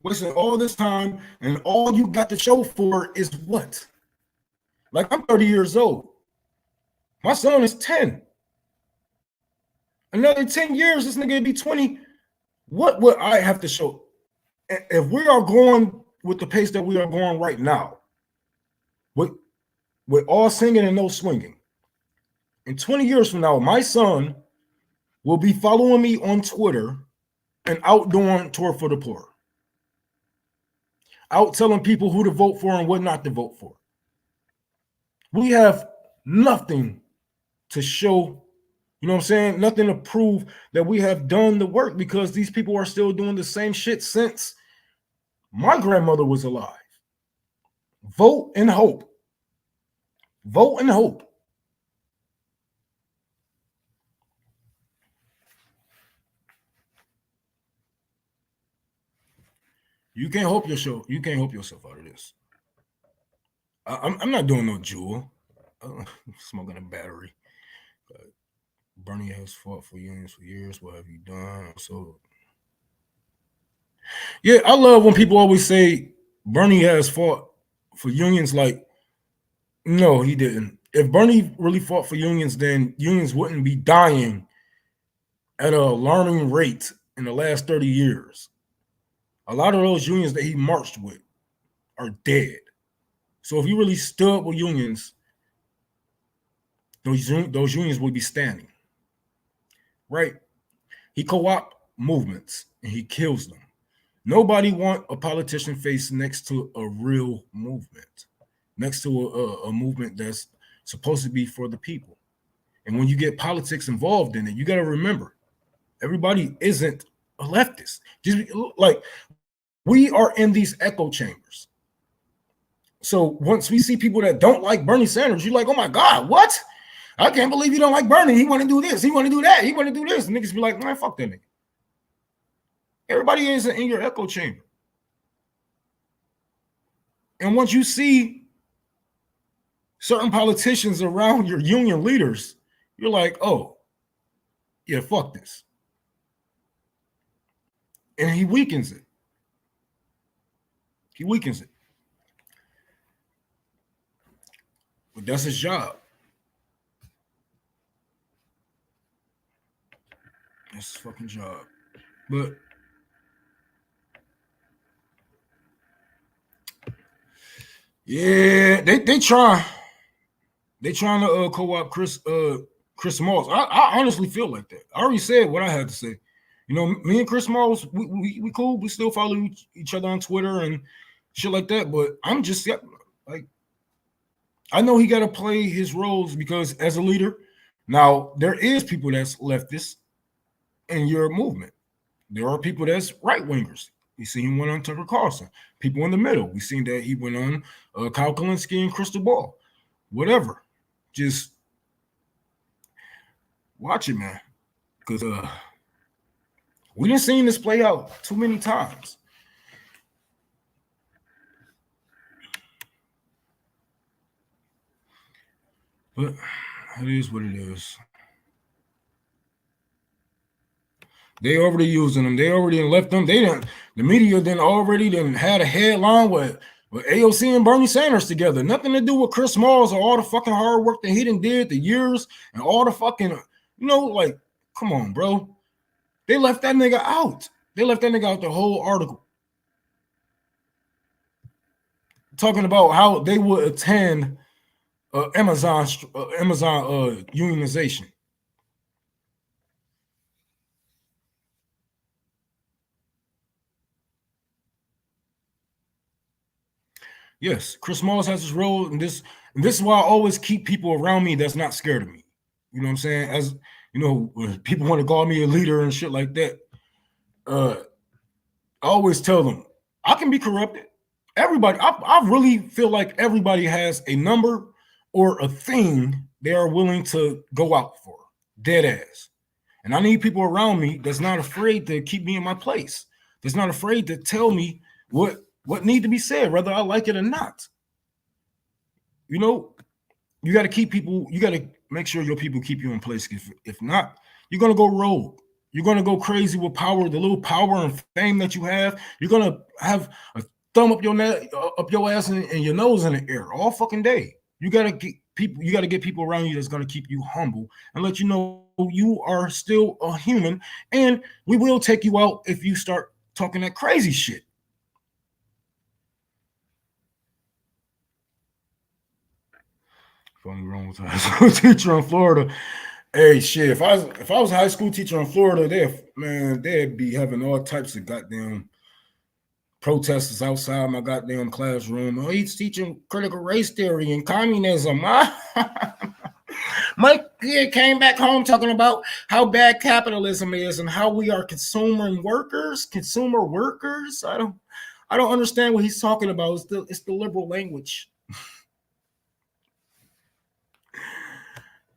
Wasting all this time, and all you got to show for is what? Like, I'm 30 years old. My son is 10. Another 10 years, this nigga will be 20. What would I have to show? If we are going with the pace that we are going right now, with all singing and no swinging, in 20 years from now, my son will be following me on Twitter and out doing Tour for the Poor. Out telling people who to vote for and what not to vote for. We have nothing to show, you know what I'm saying? Nothing to prove that we have done the work because these people are still doing the same shit since my grandmother was alive. Vote and hope. Vote and hope. You can't hope yourself. You can't hope yourself out of this. I'm not doing no jewel. Smoking a battery. Bernie has fought for unions for years. What have you done? So, yeah, I love when people always say Bernie has fought for unions. Like, no, he didn't. If Bernie really fought for unions, then unions wouldn't be dying at an alarming rate in the last 30 years. A lot of those unions that he marched with are dead. So if he really stood with unions, those unions would be standing. Right? He co-opt movements and he kills them. Nobody want a politician face next to a real movement, next to a movement that's supposed to be for the people. And when you get politics involved in it, you got to remember, everybody isn't a leftist. Just like, we are in these echo chambers. So once we see people that don't like Bernie Sanders, you're like, oh my God, what? I can't believe you don't like Bernie. He want to do this. He want to do that. He want to do this. And niggas be like, man, fuck that nigga. Everybody is in your echo chamber. And once you see certain politicians around your union leaders, you're like, oh, yeah, fuck this. And he weakens it. He weakens it. But that's his job. That's his fucking job. But yeah, they try. They trying to co-opt Chris Smalls. I honestly feel like that. I already said what I had to say. You know, me and Chris Smalls, we cool. We still follow each other on Twitter and shit like that. But I'm just like, I know he got to play his roles because as a leader, now there is people that's leftists in your movement. There are people that's right wingers. We see him went on Tucker Carlson. People in the middle. We seen that he went on Kyle Kalinske and Crystal Ball. Whatever. Just watch it, man. Because we didn't seen this play out too many times. But it is what it is. They already using them. They already left them. They didn't. The media then already then had a headline with AOC and Bernie Sanders together. Nothing to do with Chris Smalls or all the fucking hard work that he did the years and all the fucking, like, come on, bro. They left that nigga out. They left that nigga out the whole article. Talking about how they would attend Amazon unionization. Yes, Chris Smalls has his role in this. And this is why I always keep people around me that's not scared of me. You know what I'm saying? As when people want to call me a leader and shit like that, I always tell them I can be corrupted. Everybody, I really feel like everybody has a number or a thing they are willing to go out for, dead ass. And I need people around me that's not afraid to keep me in my place. That's not afraid to tell me what need to be said, whether I like it or not. You got to keep people. You got to make sure your people keep you in place. If not, you're gonna go rogue. You're gonna go crazy with power, the little power and fame that you have. You're gonna have a thumb up your ass and your nose in the air all fucking day. You gotta get people. You gotta get people around you that's gonna keep you humble and let you know you are still a human, and we will take you out if you start talking that crazy shit. Funny wrong with a high school teacher in Florida. Hey, shit! If I was a high school teacher in Florida, they'd be having all types of goddamn protesters outside my goddamn classroom. Oh, he's teaching critical race theory and communism. My kid came back home talking about how bad capitalism is and how we are consumer workers. I don't understand what he's talking about. It's the liberal language.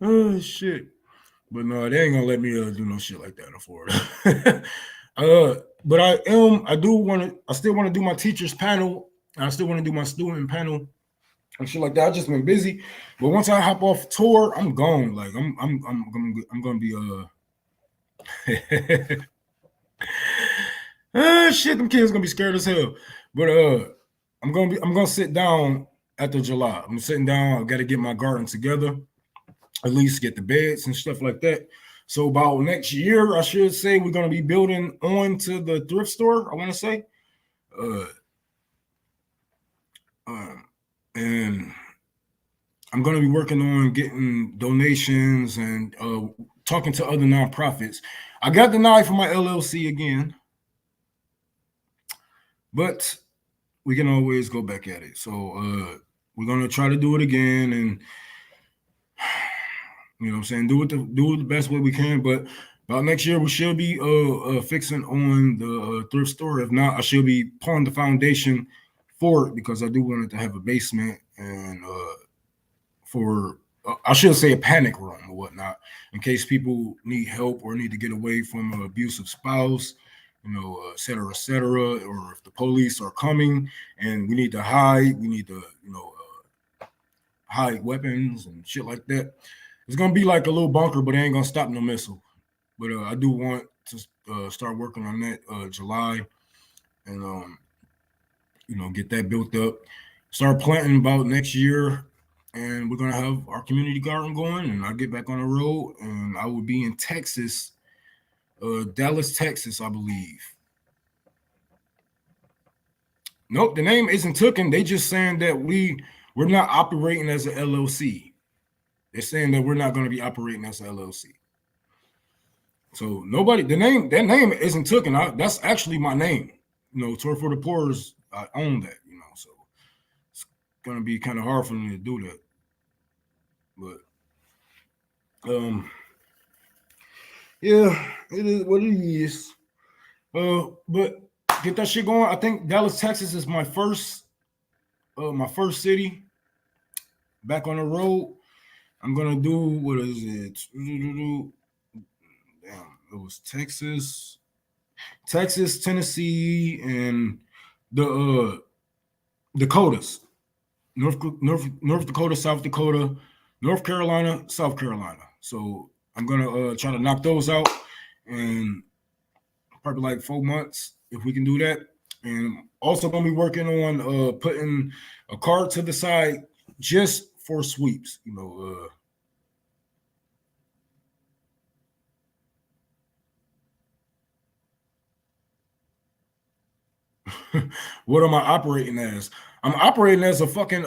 Oh shit! But no, they ain't gonna let me do no shit like that in Florida. But I still want to do my teachers panel. I still want to do my student panel and shit like that. I've just been busy. But once I hop off tour, I'm gone. Like I'm gonna be shit, them kids gonna be scared as hell. But I'm gonna sit down after July. I'm sitting down. I gotta get my garden together. At least get the beds and stuff like that. So about next year, I should say we're going to be building on to the thrift store, I want to say. And I'm going to be working on getting donations and talking to other nonprofits. I got denied for my LLC again, but we can always go back at it. So we're going to try to do it again and you know what I'm saying? Do it the best way we can. But about next year, we should be fixing on the thrift store. If not, I should be pouring the foundation for it because I do want it to have a basement and I should say a panic room or whatnot in case people need help or need to get away from an abusive spouse, et cetera, or if the police are coming and we need to hide, we need to, hide weapons and shit like that. It's gonna be like a little bunker, but it ain't gonna stop no missile. But I do want to start working on that July, and get that built up. Start planting about next year, and we're gonna have our community garden going. And I get back on the road, and I will be in Texas, Dallas, Texas, I believe. Nope, the name isn't taken. They just saying that we're not operating as an LLC. They're saying that we're not going to be operating as an LLC. So nobody, that name isn't taken. That's actually my name. Tour for the Poor I own that. So it's going to be kind of hard for me to do that. But yeah, it is what it is. But get that shit going. I think Dallas, Texas is my first city back on the road. I'm gonna do, what is it? Damn, it was Texas, Tennessee, and the Dakotas. North Dakota, South Dakota, North Carolina, South Carolina. So I'm gonna try to knock those out, and probably like 4 months if we can do that. And also gonna be working on putting a card to the side just for sweeps. What am I operating as? I'm operating as a fucking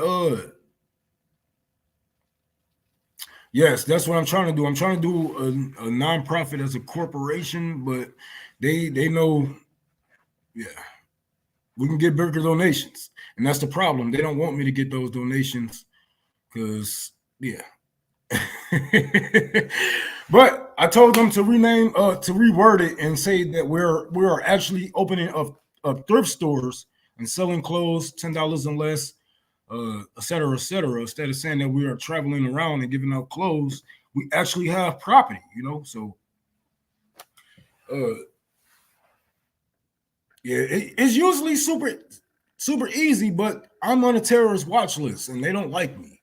yes, that's what I'm trying to do. I'm trying to do a nonprofit as a corporation, but they know, yeah, we can get bigger donations, and that's the problem. They don't want me to get those donations because, yeah. But I told them to rename, to reword it, and say that we are actually opening up thrift stores and selling clothes $10 and less, et cetera, et cetera. Instead of saying that we are traveling around and giving out clothes, we actually have property. So yeah, it's usually super easy, but I'm on a terrorist watch list and they don't like me.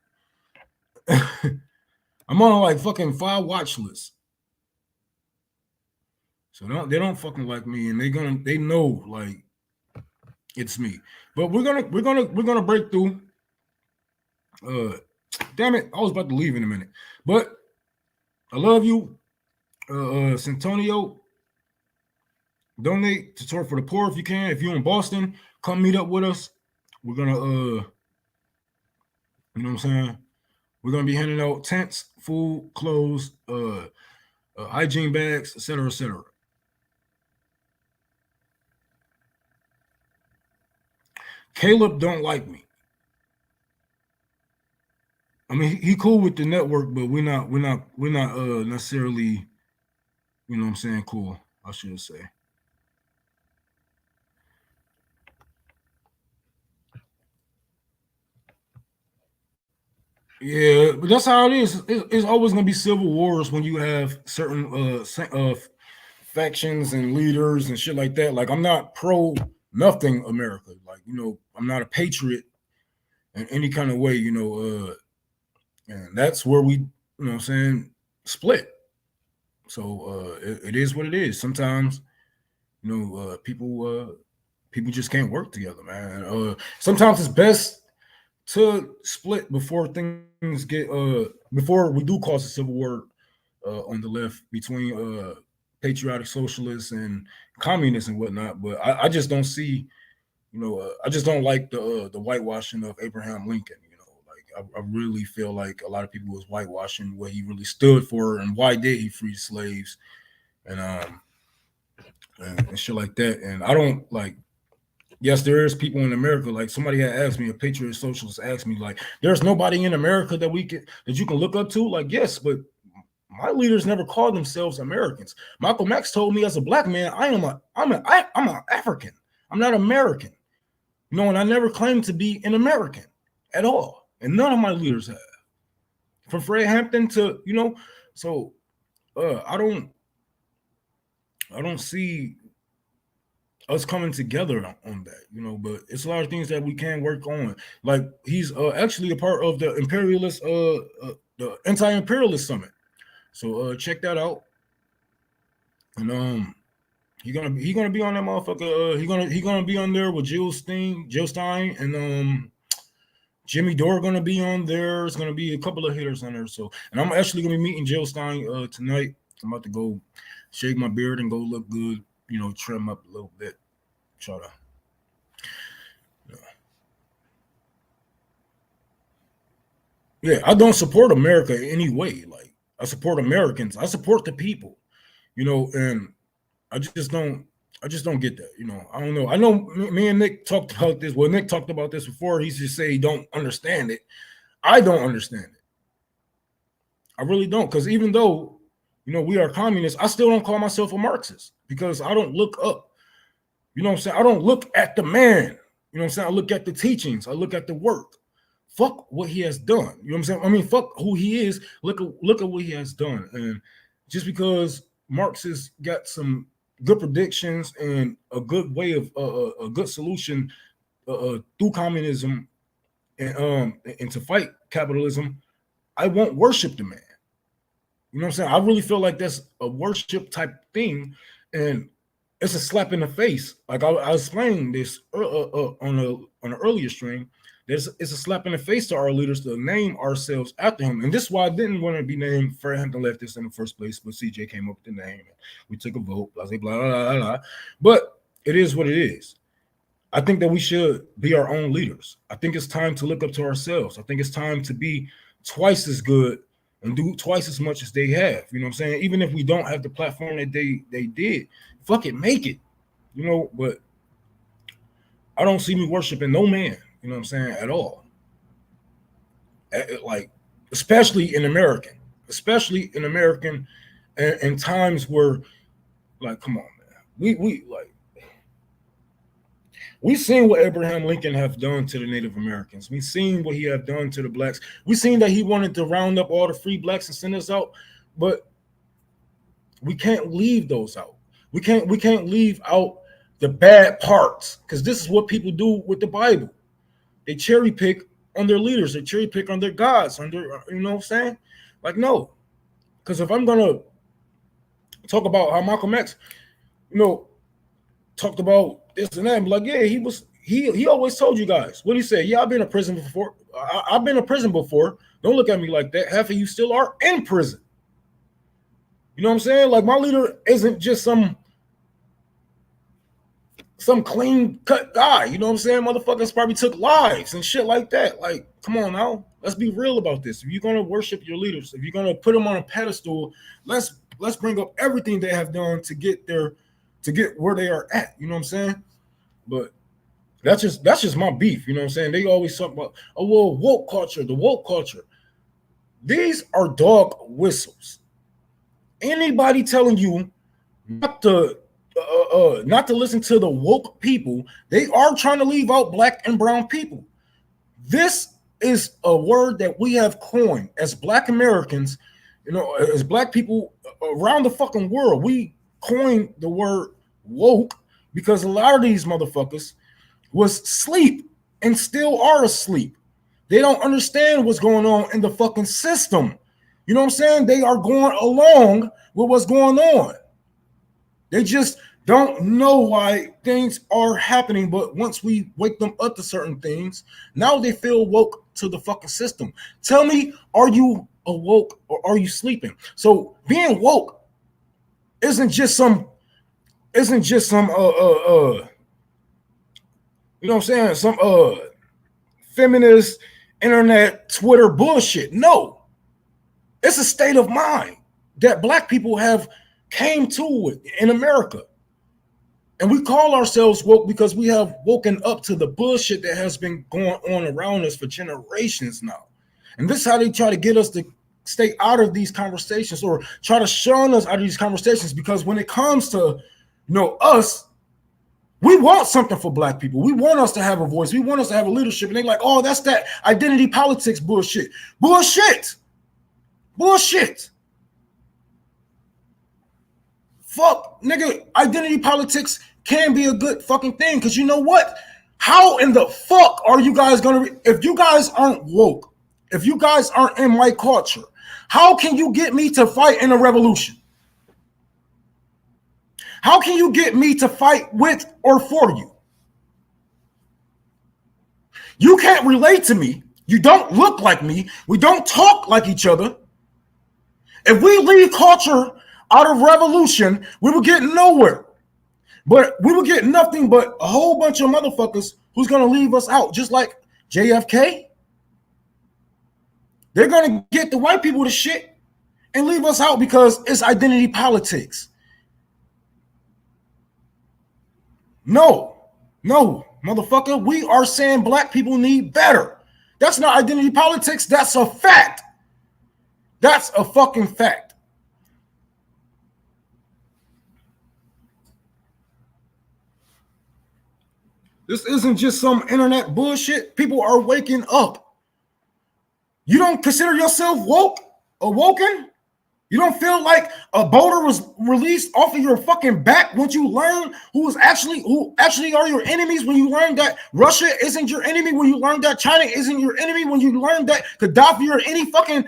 I'm on like fucking 5 watch lists. So they don't fucking like me, and they know like it's me. But we're gonna break through. Damn it, I was about to leave in a minute. But I love you. Santonio, donate to Tour for the Poor if you can. If you're in Boston, come meet up with us. We're gonna you know what I'm saying? We're gonna be handing out tents, food, clothes, hygiene bags, etc., etc. Caleb don't like me. I mean, he cool with the network, but we're not necessarily, you know what I'm saying, cool, I should say. Yeah, but that's how it is. It's always gonna be civil wars when you have certain factions and leaders and shit like that. Like, I'm not pro nothing America. Like, I'm not a patriot in any kind of way. And that's where we, you know what I'm saying, split. So it is what it is. Sometimes, people just can't work together, man. Sometimes it's best to split before things get before we do cause a civil war on the left between patriotic socialists and communists and whatnot. But I just don't see, I just don't like the whitewashing of Abraham Lincoln. Like, I really feel like a lot of people was whitewashing what he really stood for and why did he free slaves and and shit like that. And I don't like. Yes, there is people in America. Like, somebody had asked me, a patriot socialist asked me, like, there's nobody in America that you can look up to. Like, yes, but my leaders never called themselves Americans. Malcolm X told me, as a black man, I'm an African. I'm not American. And I never claimed to be an American at all. And none of my leaders have. From Fred Hampton to, so I don't see us coming together on that, but it's a lot of things that we can work on. Like, he's actually a part of the imperialist, the anti-imperialist summit. So check that out. And he gonna be on that motherfucker. He gonna be on there with Jill Stein, and Jimmy Dore gonna be on there. It's gonna be a couple of hitters on there. So, and I'm actually gonna be meeting Jill Stein tonight. I'm about to go shave my beard and go look good, trim up a little bit. Try to, Yeah, I don't support America in any way. Like, I support Americans. I support the people, and I just don't get that. I don't know. I know me and Nick talked about this. Well, Nick talked about this before. He just say he don't understand it. I don't understand it. I really don't. Because even though, we are communists, I still don't call myself a Marxist because I don't look up. You know what I'm saying? I don't look at the man. You know what I'm saying? I look at the teachings. I look at the work. Fuck what he has done. You know what I'm saying? I mean, fuck who he is. Look at what he has done. And just because Marxists got some good predictions and a good way of a good solution through communism and to fight capitalism, I won't worship the man. You know what I'm saying? I really feel like that's a worship type thing, and it's a slap in the face. Like I was explaining this on an earlier stream. It's a slap in the face to our leaders to name ourselves after him, and this is why I didn't want to be named Fred Hampton Leftist in the first place. But CJ came up with the name, and we took a vote. Blah blah blah blah blah. But it is what it is. I think that we should be our own leaders. I think it's time to look up to ourselves. I think it's time to be twice as good and do twice as much as they have. You know what I'm saying? Even if we don't have the platform that they did, fuck it, make it. But I don't see me worshiping no man, you know what I'm saying, at all. Like, especially in American and times where, like, come on, man. We seen what Abraham Lincoln have done to the Native Americans. We seen what he have done to the blacks. We seen that he wanted to round up all the free blacks and send us out, but we can't leave those out. We can't leave out the bad parts, because this is what people do with the Bible. They cherry pick on their leaders. They cherry pick on their gods. You know what I'm saying? Like, no, because if I'm gonna talk about how Malcolm X, talked about this and that, I'm like, yeah, he always told you guys what he said. Yeah, I've been in prison before. I've been in prison before. Don't look at me like that. Half of you still are in prison. You know what I'm saying? Like, my leader isn't just some clean cut guy. You know what I'm saying? Motherfuckers probably took lives and shit like that. Like, come on now. Let's be real about this. If you're gonna worship your leaders, if you're gonna put them on a pedestal, let's bring up everything they have done to get where they are at. You know what I'm saying? But that's just my beef. You know what I'm saying? They always talk about, oh, well, woke culture, the woke culture. These are dog whistles. Anybody telling you not to listen to the woke people, they are trying to leave out black and brown people. This is a word that we have coined as Black Americans, as Black people around the fucking world. We coined the word woke because a lot of these motherfuckers was asleep and still are asleep. They don't understand what's going on in the fucking system. You know what I'm saying? They are going along with what's going on. They just don't know why things are happening. But once we wake them up to certain things, now they feel woke to the fucking system. Tell me, are you awoke or are you sleeping? So being woke isn't just some you know what I'm saying, some feminist internet Twitter bullshit. No, it's a state of mind that Black people have came to in America. And we call ourselves woke because we have woken up to the bullshit that has been going on around us for generations now. And this is how they try to get us to stay out of these conversations, or try to shun us out of these conversations, because when it comes to us, we want something for Black people. We want us to have a voice. We want us to have a leadership. And they're like, oh, that's that identity politics bullshit. Bullshit. Fuck, nigga, identity politics can be a good fucking thing, because you know what? How in the fuck are you guys gonna, if you guys aren't woke, if you guys aren't in my culture, how can you get me to fight in a revolution? How can you get me to fight with or for you? You can't relate to me. You don't look like me. We don't talk like each other. If we leave culture out of revolution, we will get nowhere. But we will get nothing but a whole bunch of motherfuckers who's going to leave us out, just like JFK, They're going to get the white people to shit and leave us out because it's identity politics. No, motherfucker. We are saying black people need better. That's not identity politics. That's a fact. That's a fucking fact. This isn't just some internet bullshit. People are waking up. You don't consider yourself awoken? You don't feel like a boulder was released off of your fucking back once you learn who actually are your enemies, when you learn that Russia isn't your enemy, when you learn that China isn't your enemy, when you learn that Gaddafi or any fucking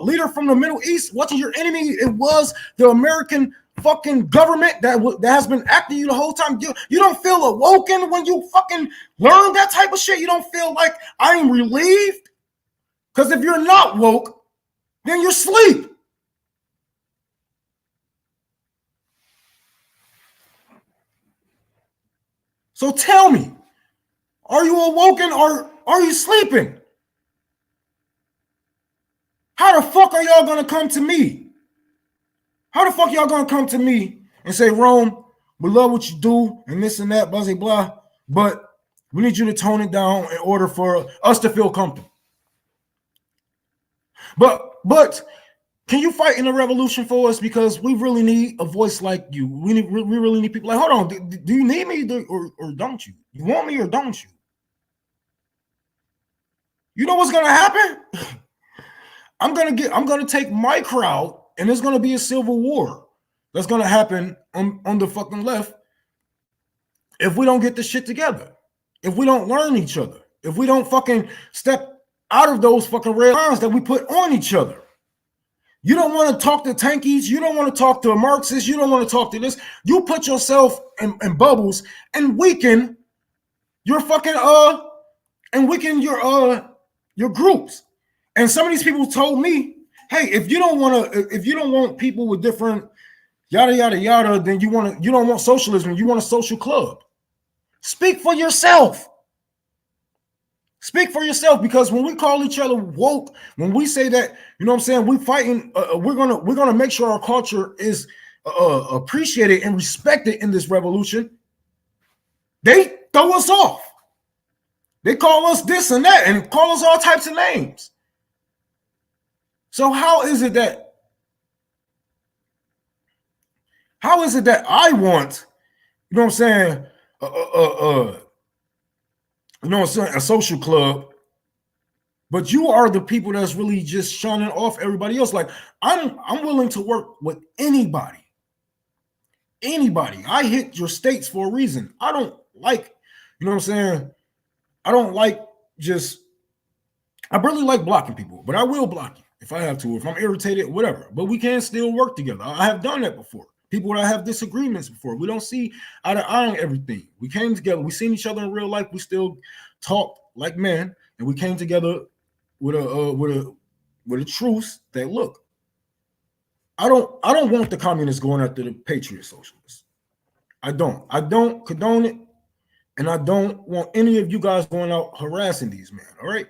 leader from the Middle East wasn't your enemy. It was the American fucking government that has been after you the whole time. You don't feel awoken when you fucking learn that type of shit. You don't feel like I am relieved? Because if you're not woke, then you're asleep. So tell me, are you awoken or are you sleeping? How the fuck are y'all gonna come to me? How the fuck y'all gonna come to me and say, Rome, we love what you do and this and that, blah, blah, blah, but we need you to tone it down in order for us to feel comfortable. But can you fight in a revolution for us? Because we really need a voice like you. We really need people like, hold on, do you need me or don't you? You want me or don't you? You know what's gonna happen? I'm gonna take my crowd, and there's gonna be a civil war that's gonna happen on the fucking left if we don't get this shit together, if we don't learn each other, if we don't fucking step out of those fucking red lines that we put on each other. You don't want to talk to tankies. You don't want to talk to Marxists. You don't want to talk to this. You put yourself in bubbles and weaken your fucking and weaken your groups. And some of these people told me, hey, if you don't want people with different yada yada yada, then you don't want socialism. You want a social club. Speak for yourself. Speak for yourself, because when we call each other woke, when we say that, you know what I'm saying, we fighting, we're gonna make sure our culture is appreciated and respected in this revolution. They throw us off. They call us this and that and call us all types of names. So how is it that I want, you know what I'm saying, you know, a social club, but you are the people that's really just shunning off everybody else. Like, I'm willing to work with anybody. I hit your states for a reason. I don't like, you know what I'm saying? I really like blocking people, but I will block you if I have to, if I'm irritated, whatever. But we can still work together. I have done that before. People that have disagreements before. We don't see eye to eye on everything. We came together. We seen each other in real life. We still talk like men, and we came together with a truce that, look, I don't want the communists going after the patriot socialists. I don't condone it, and I don't want any of you guys going out harassing these men. All right,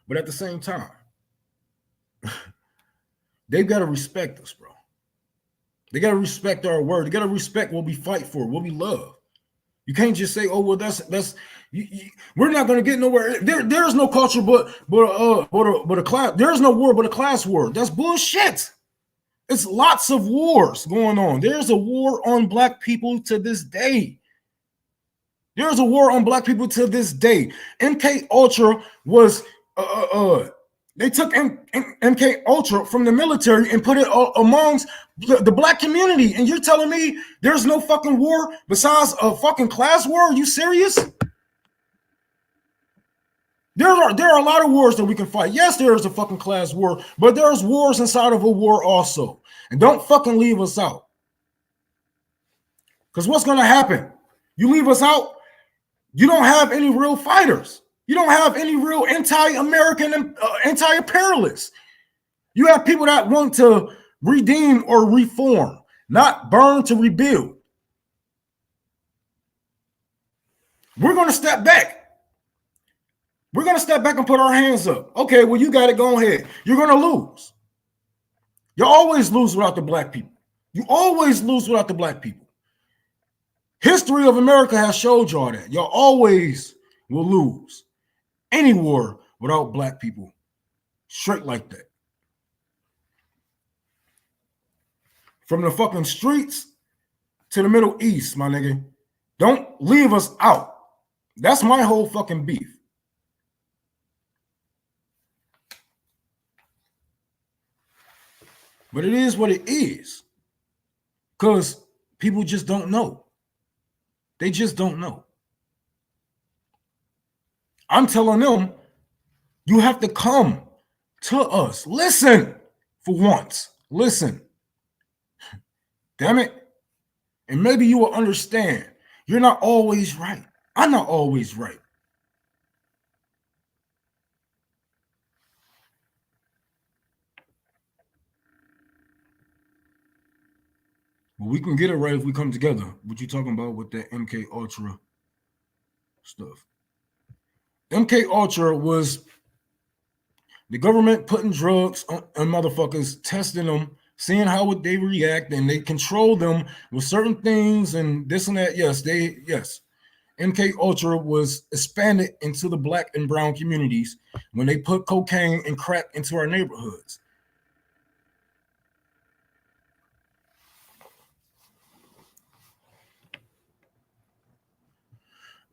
but at the same time, they've got to respect us, bro. They got to respect our word. They got to respect what we fight for, what we love. You can't just say, "Oh, well, that's we're not going to get nowhere." There's no culture, but a class. There's no war, but a class war. That's bullshit. It's lots of wars going on. There's a war on black people to this day. There's a war on black people to this day. MK Ultra was they took MK Ultra from the military and put it amongst the black community. And you're telling me there's no fucking war besides a fucking class war? Are you serious? There are a lot of wars that we can fight. Yes, there is a fucking class war, but there's wars inside of a war also. And don't fucking leave us out. Because what's going to happen? You leave us out, you don't have any real fighters. You don't have any real anti-American and anti-imperialists. You have people that want to redeem or reform, not burn to rebuild. We're going to step back. We're going to step back and put our hands up. Okay, well, you got it. Go ahead. You're going to lose. You always lose without the black people. You always lose without the black people. History of America has showed y'all that. Y'all always will lose any war without black people. Straight like that. From the fucking streets to the Middle East, my nigga. Don't leave us out. That's my whole fucking beef. But it is what it is. Because people just don't know. They just don't know. I'm telling them, you have to come to us. Listen for once. Listen. Damn it. And maybe you will understand. You're not always right. I'm not always right. But we can get it right if we come together. What you talking about with that MK Ultra stuff? MK Ultra was the government putting drugs on motherfuckers, testing them, seeing how would they react, and they control them with certain things and this and that. Yes. MK Ultra was expanded into the black and brown communities when they put cocaine and crack into our neighborhoods.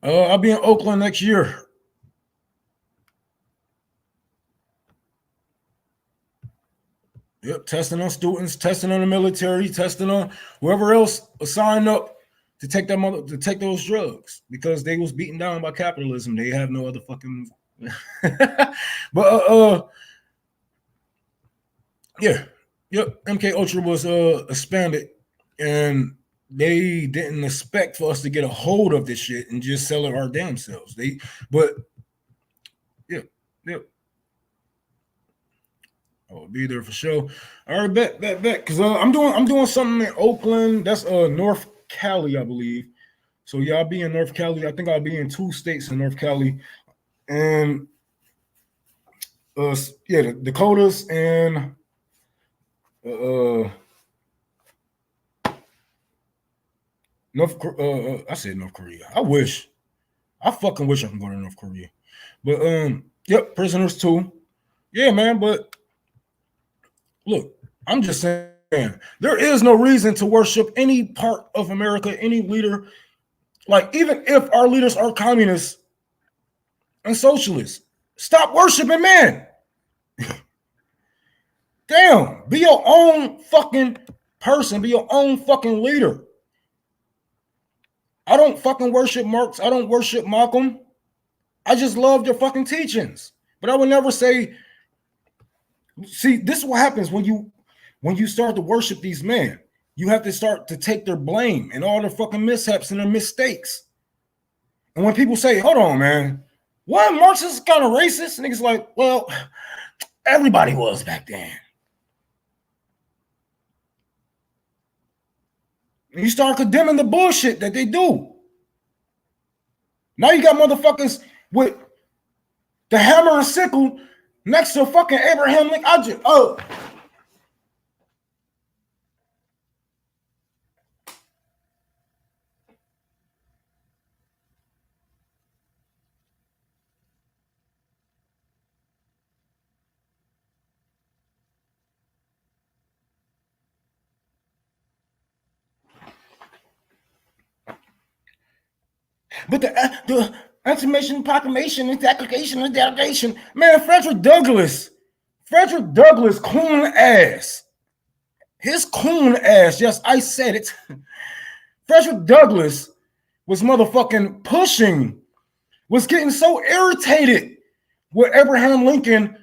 I'll be in Oakland next year. Yep, testing on students, testing on the military, testing on whoever else signed up to take those drugs because they was beaten down by capitalism. They have no other fucking. But yeah, yep. MK Ultra was expanded, and they didn't expect for us to get a hold of this shit and just sell it our damn selves. Yep. I'll be there for sure. All right, bet. Because I'm doing something in Oakland. That's North Cali, I believe. So yeah, I'll be in North Cali. I think I'll be in 2 states in North Cali, and the Dakotas and I said North Korea. I fucking wish I can go to North Korea. But yep, prisoners too. Yeah, man, but look, I'm just saying there is no reason to worship any part of America, any leader. Like, even if our leaders are communists and socialists, stop worshiping men. Damn, be your own fucking person, be your own fucking leader. I don't fucking worship Marx. I don't worship Malcolm. I just love their fucking teachings. But I would never say, see, this is what happens when you start to worship these men. You have to start to take their blame and all their fucking mishaps and their mistakes. And when people say, hold on, man, what, Marx is kind of racist? Niggas like, well, everybody was back then. And you start condemning the bullshit that they do. Now you got motherfuckers with the hammer and sickle next to fucking Abraham Lincoln. But the Emancipation Proclamation and the Declaration of Delegation, man, Frederick Douglass, coon ass. His coon ass, yes, I said it. Frederick Douglass was motherfucking pushing, was getting so irritated with Abraham Lincoln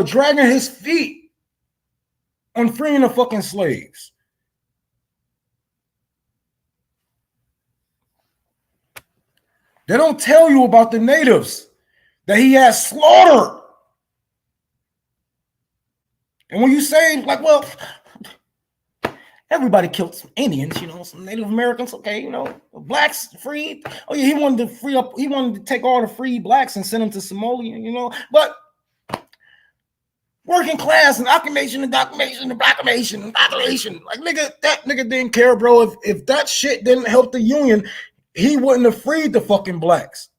dragging his feet on freeing the fucking slaves. They don't tell you about the natives that he has slaughtered. And when you say, like, well, Everybody killed some Indians, some Native Americans. Okay, blacks freed. Oh yeah, he wanted to free up. He wanted to take all the free blacks and send them to Somalia. But working class and occupation and documentation and proclamation and population. Like that nigga didn't care, bro. If that shit didn't help the Union, he wouldn't have freed the fucking blacks.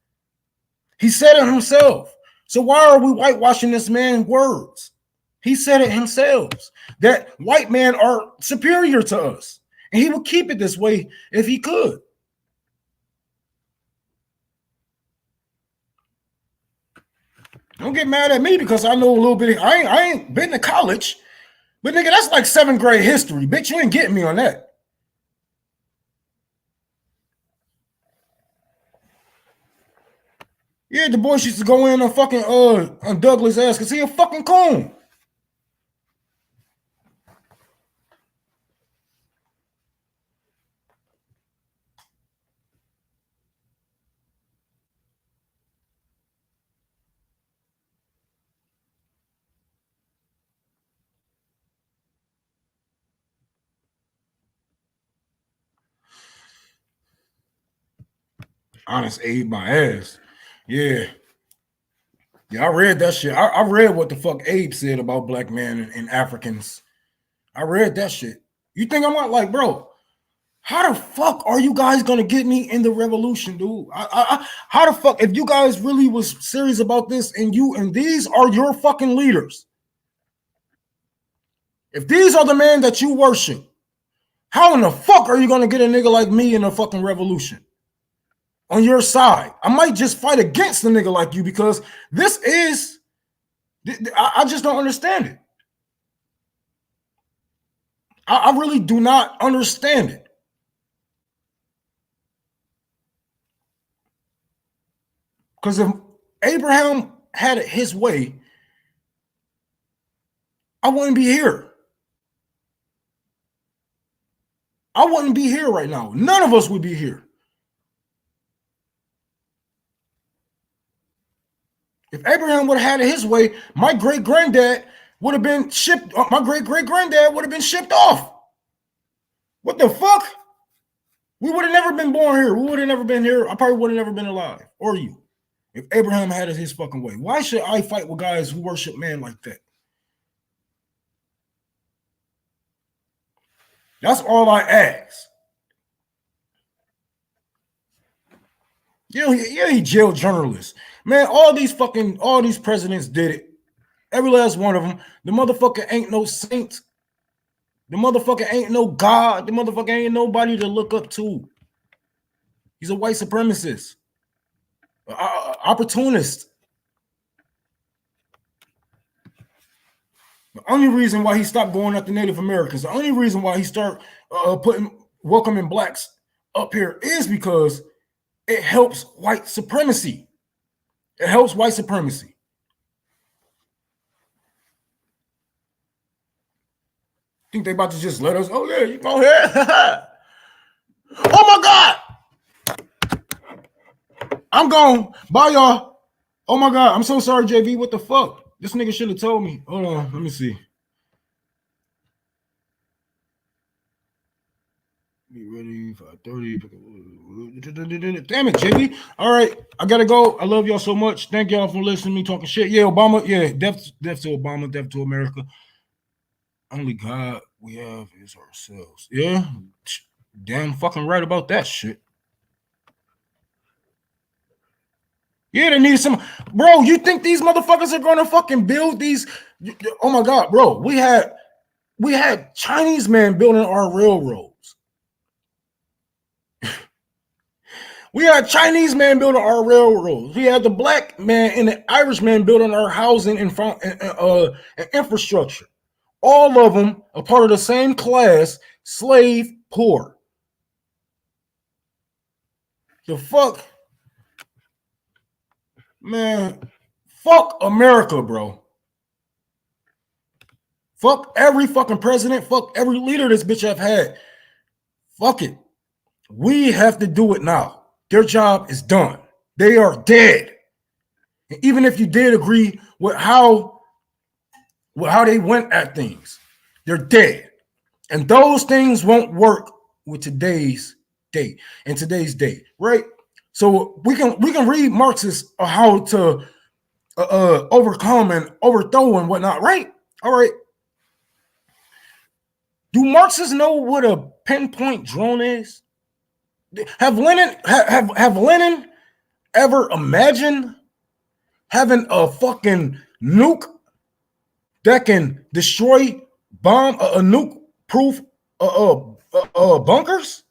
He said it himself. So why are we whitewashing this man's words? He said it himself, that white men are superior to us. And he would keep it this way if he could. Don't get mad at me because I know a little bit. I ain't been to college. But nigga, that's like 7th grade history. Bitch, you ain't getting me on that. Yeah, the boys used to go in on fucking on Douglas' ass because he a fucking coon. Honest Abe my ass. Yeah. Yeah, I read that shit. I read what the fuck Abe said about black men and Africans. I read that shit. You think I'm not like, bro, how the fuck are you guys gonna get me in the revolution, dude? How the fuck, if you guys really was serious about this and these are your fucking leaders, if these are the men that you worship, how in the fuck are you gonna get a nigga like me in a fucking revolution? On your side. I might just fight against a nigga like you because this is, I just don't understand it. I really do not understand it. Because if Abraham had it his way, I wouldn't be here. I wouldn't be here right now. None of us would be here. If Abraham would have had it his way, my great-granddad would have been shipped. My great-great-granddad would have been shipped off. What the fuck? We would have never been born here. We would have never been here. I probably would have never been alive. Or you. If Abraham had it his fucking way. Why should I fight with guys who worship man like that? That's all I ask. Yeah, he jailed journalists. Man, all these presidents did it. Every last one of them. The motherfucker ain't no saint. The motherfucker ain't no God. The motherfucker ain't nobody to look up to. He's a white supremacist. Opportunist. The only reason why he stopped going after Native Americans, the only reason why he started welcoming blacks up here is because it helps white supremacy. It helps white supremacy. Think they about to just let us? Oh yeah, you go ahead. Oh my God, I'm gone. Bye y'all. Oh my God, I'm so sorry, JV. What the fuck? This nigga should have told me. Hold on, let me see. Be ready 5:30. Damn it, JV. All right, I gotta go. I love y'all so much. Thank y'all for listening to me talking shit. Yeah, Obama. Yeah, death to Obama. Death to America. Only God we have is ourselves. Yeah, damn fucking right about that shit. Yeah, they need some. Bro, you think these motherfuckers are gonna fucking build these? Oh my God, bro. We had Chinese men building our railroads. We had Chinese man building our railroads. We had the black man and the Irish man building our housing and infrastructure. All of them are part of the same class, slave, poor. The fuck? Man, fuck America, bro. Fuck every fucking president. Fuck every leader this bitch have had. Fuck it. We have to do it now. Their job is done. They are dead. And even if you did agree with how they went at things, they're dead. And those things won't work with today's day and today's day, right? So we can read Marxists on how to overcome and overthrow and whatnot, right? All right. Do Marxists know what a pinpoint drone is? Have Lenin have Lenin ever imagined having a fucking nuke that can destroy bomb a nuke proof bunkers?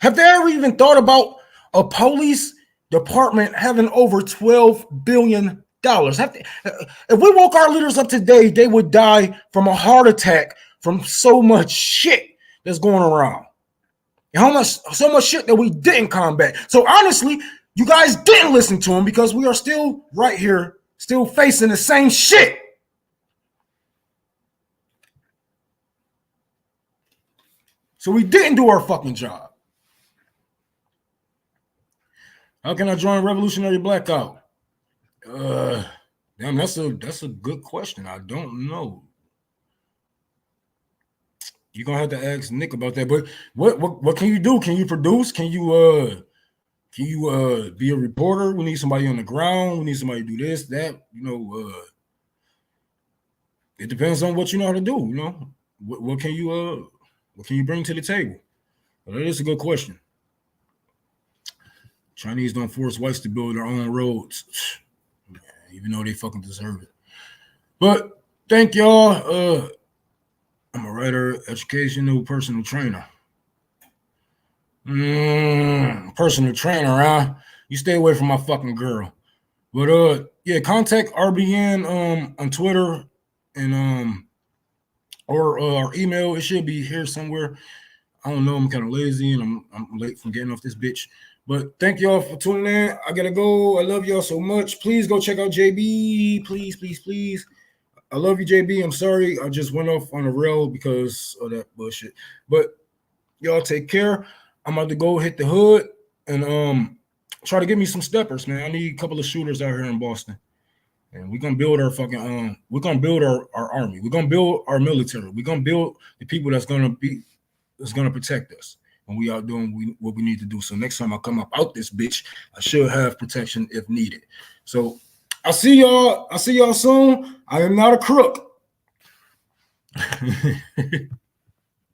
Have they ever even thought about a police department having over $12 billion? If we woke our leaders up today, they would die from a heart attack from so much shit that's going around. And so much shit that we didn't combat. So honestly, you guys didn't listen to them because we are still right here, still facing the same shit. So we didn't do our fucking job. How can I join Revolutionary Blackout? Damn, that's a good question. I don't know. You're gonna have to ask Nick about that. But what can you do? Can you produce? Can you be a reporter? We need somebody on the ground. We need somebody to do this, that. It depends on what you know how to do. What can you bring to the table? Well, that is a good question. Chinese don't force whites to build their own roads, even though they fucking deserve it. But thank y'all. I'm a writer, educational personal trainer. Personal trainer, huh? You stay away from my fucking girl. But yeah, contact RBN on Twitter and or our email. It should be here somewhere. I don't know. I'm kind of lazy and I'm late from getting off this bitch. But thank y'all for tuning in. I gotta go. I love y'all so much. Please go check out JB. Please, please, please. I love you, JB. I'm sorry. I just went off on a rail because of that bullshit. But y'all take care. I'm about to go hit the hood and try to get me some steppers, man. I need a couple of shooters out here in Boston. And we're gonna build our fucking we're gonna build our army. We're gonna build our military. We're gonna build the people that's gonna protect us. And we out doing what we need to do. So next time I come up out this bitch, I should have protection if needed. So I'll see y'all soon. I am not a crook.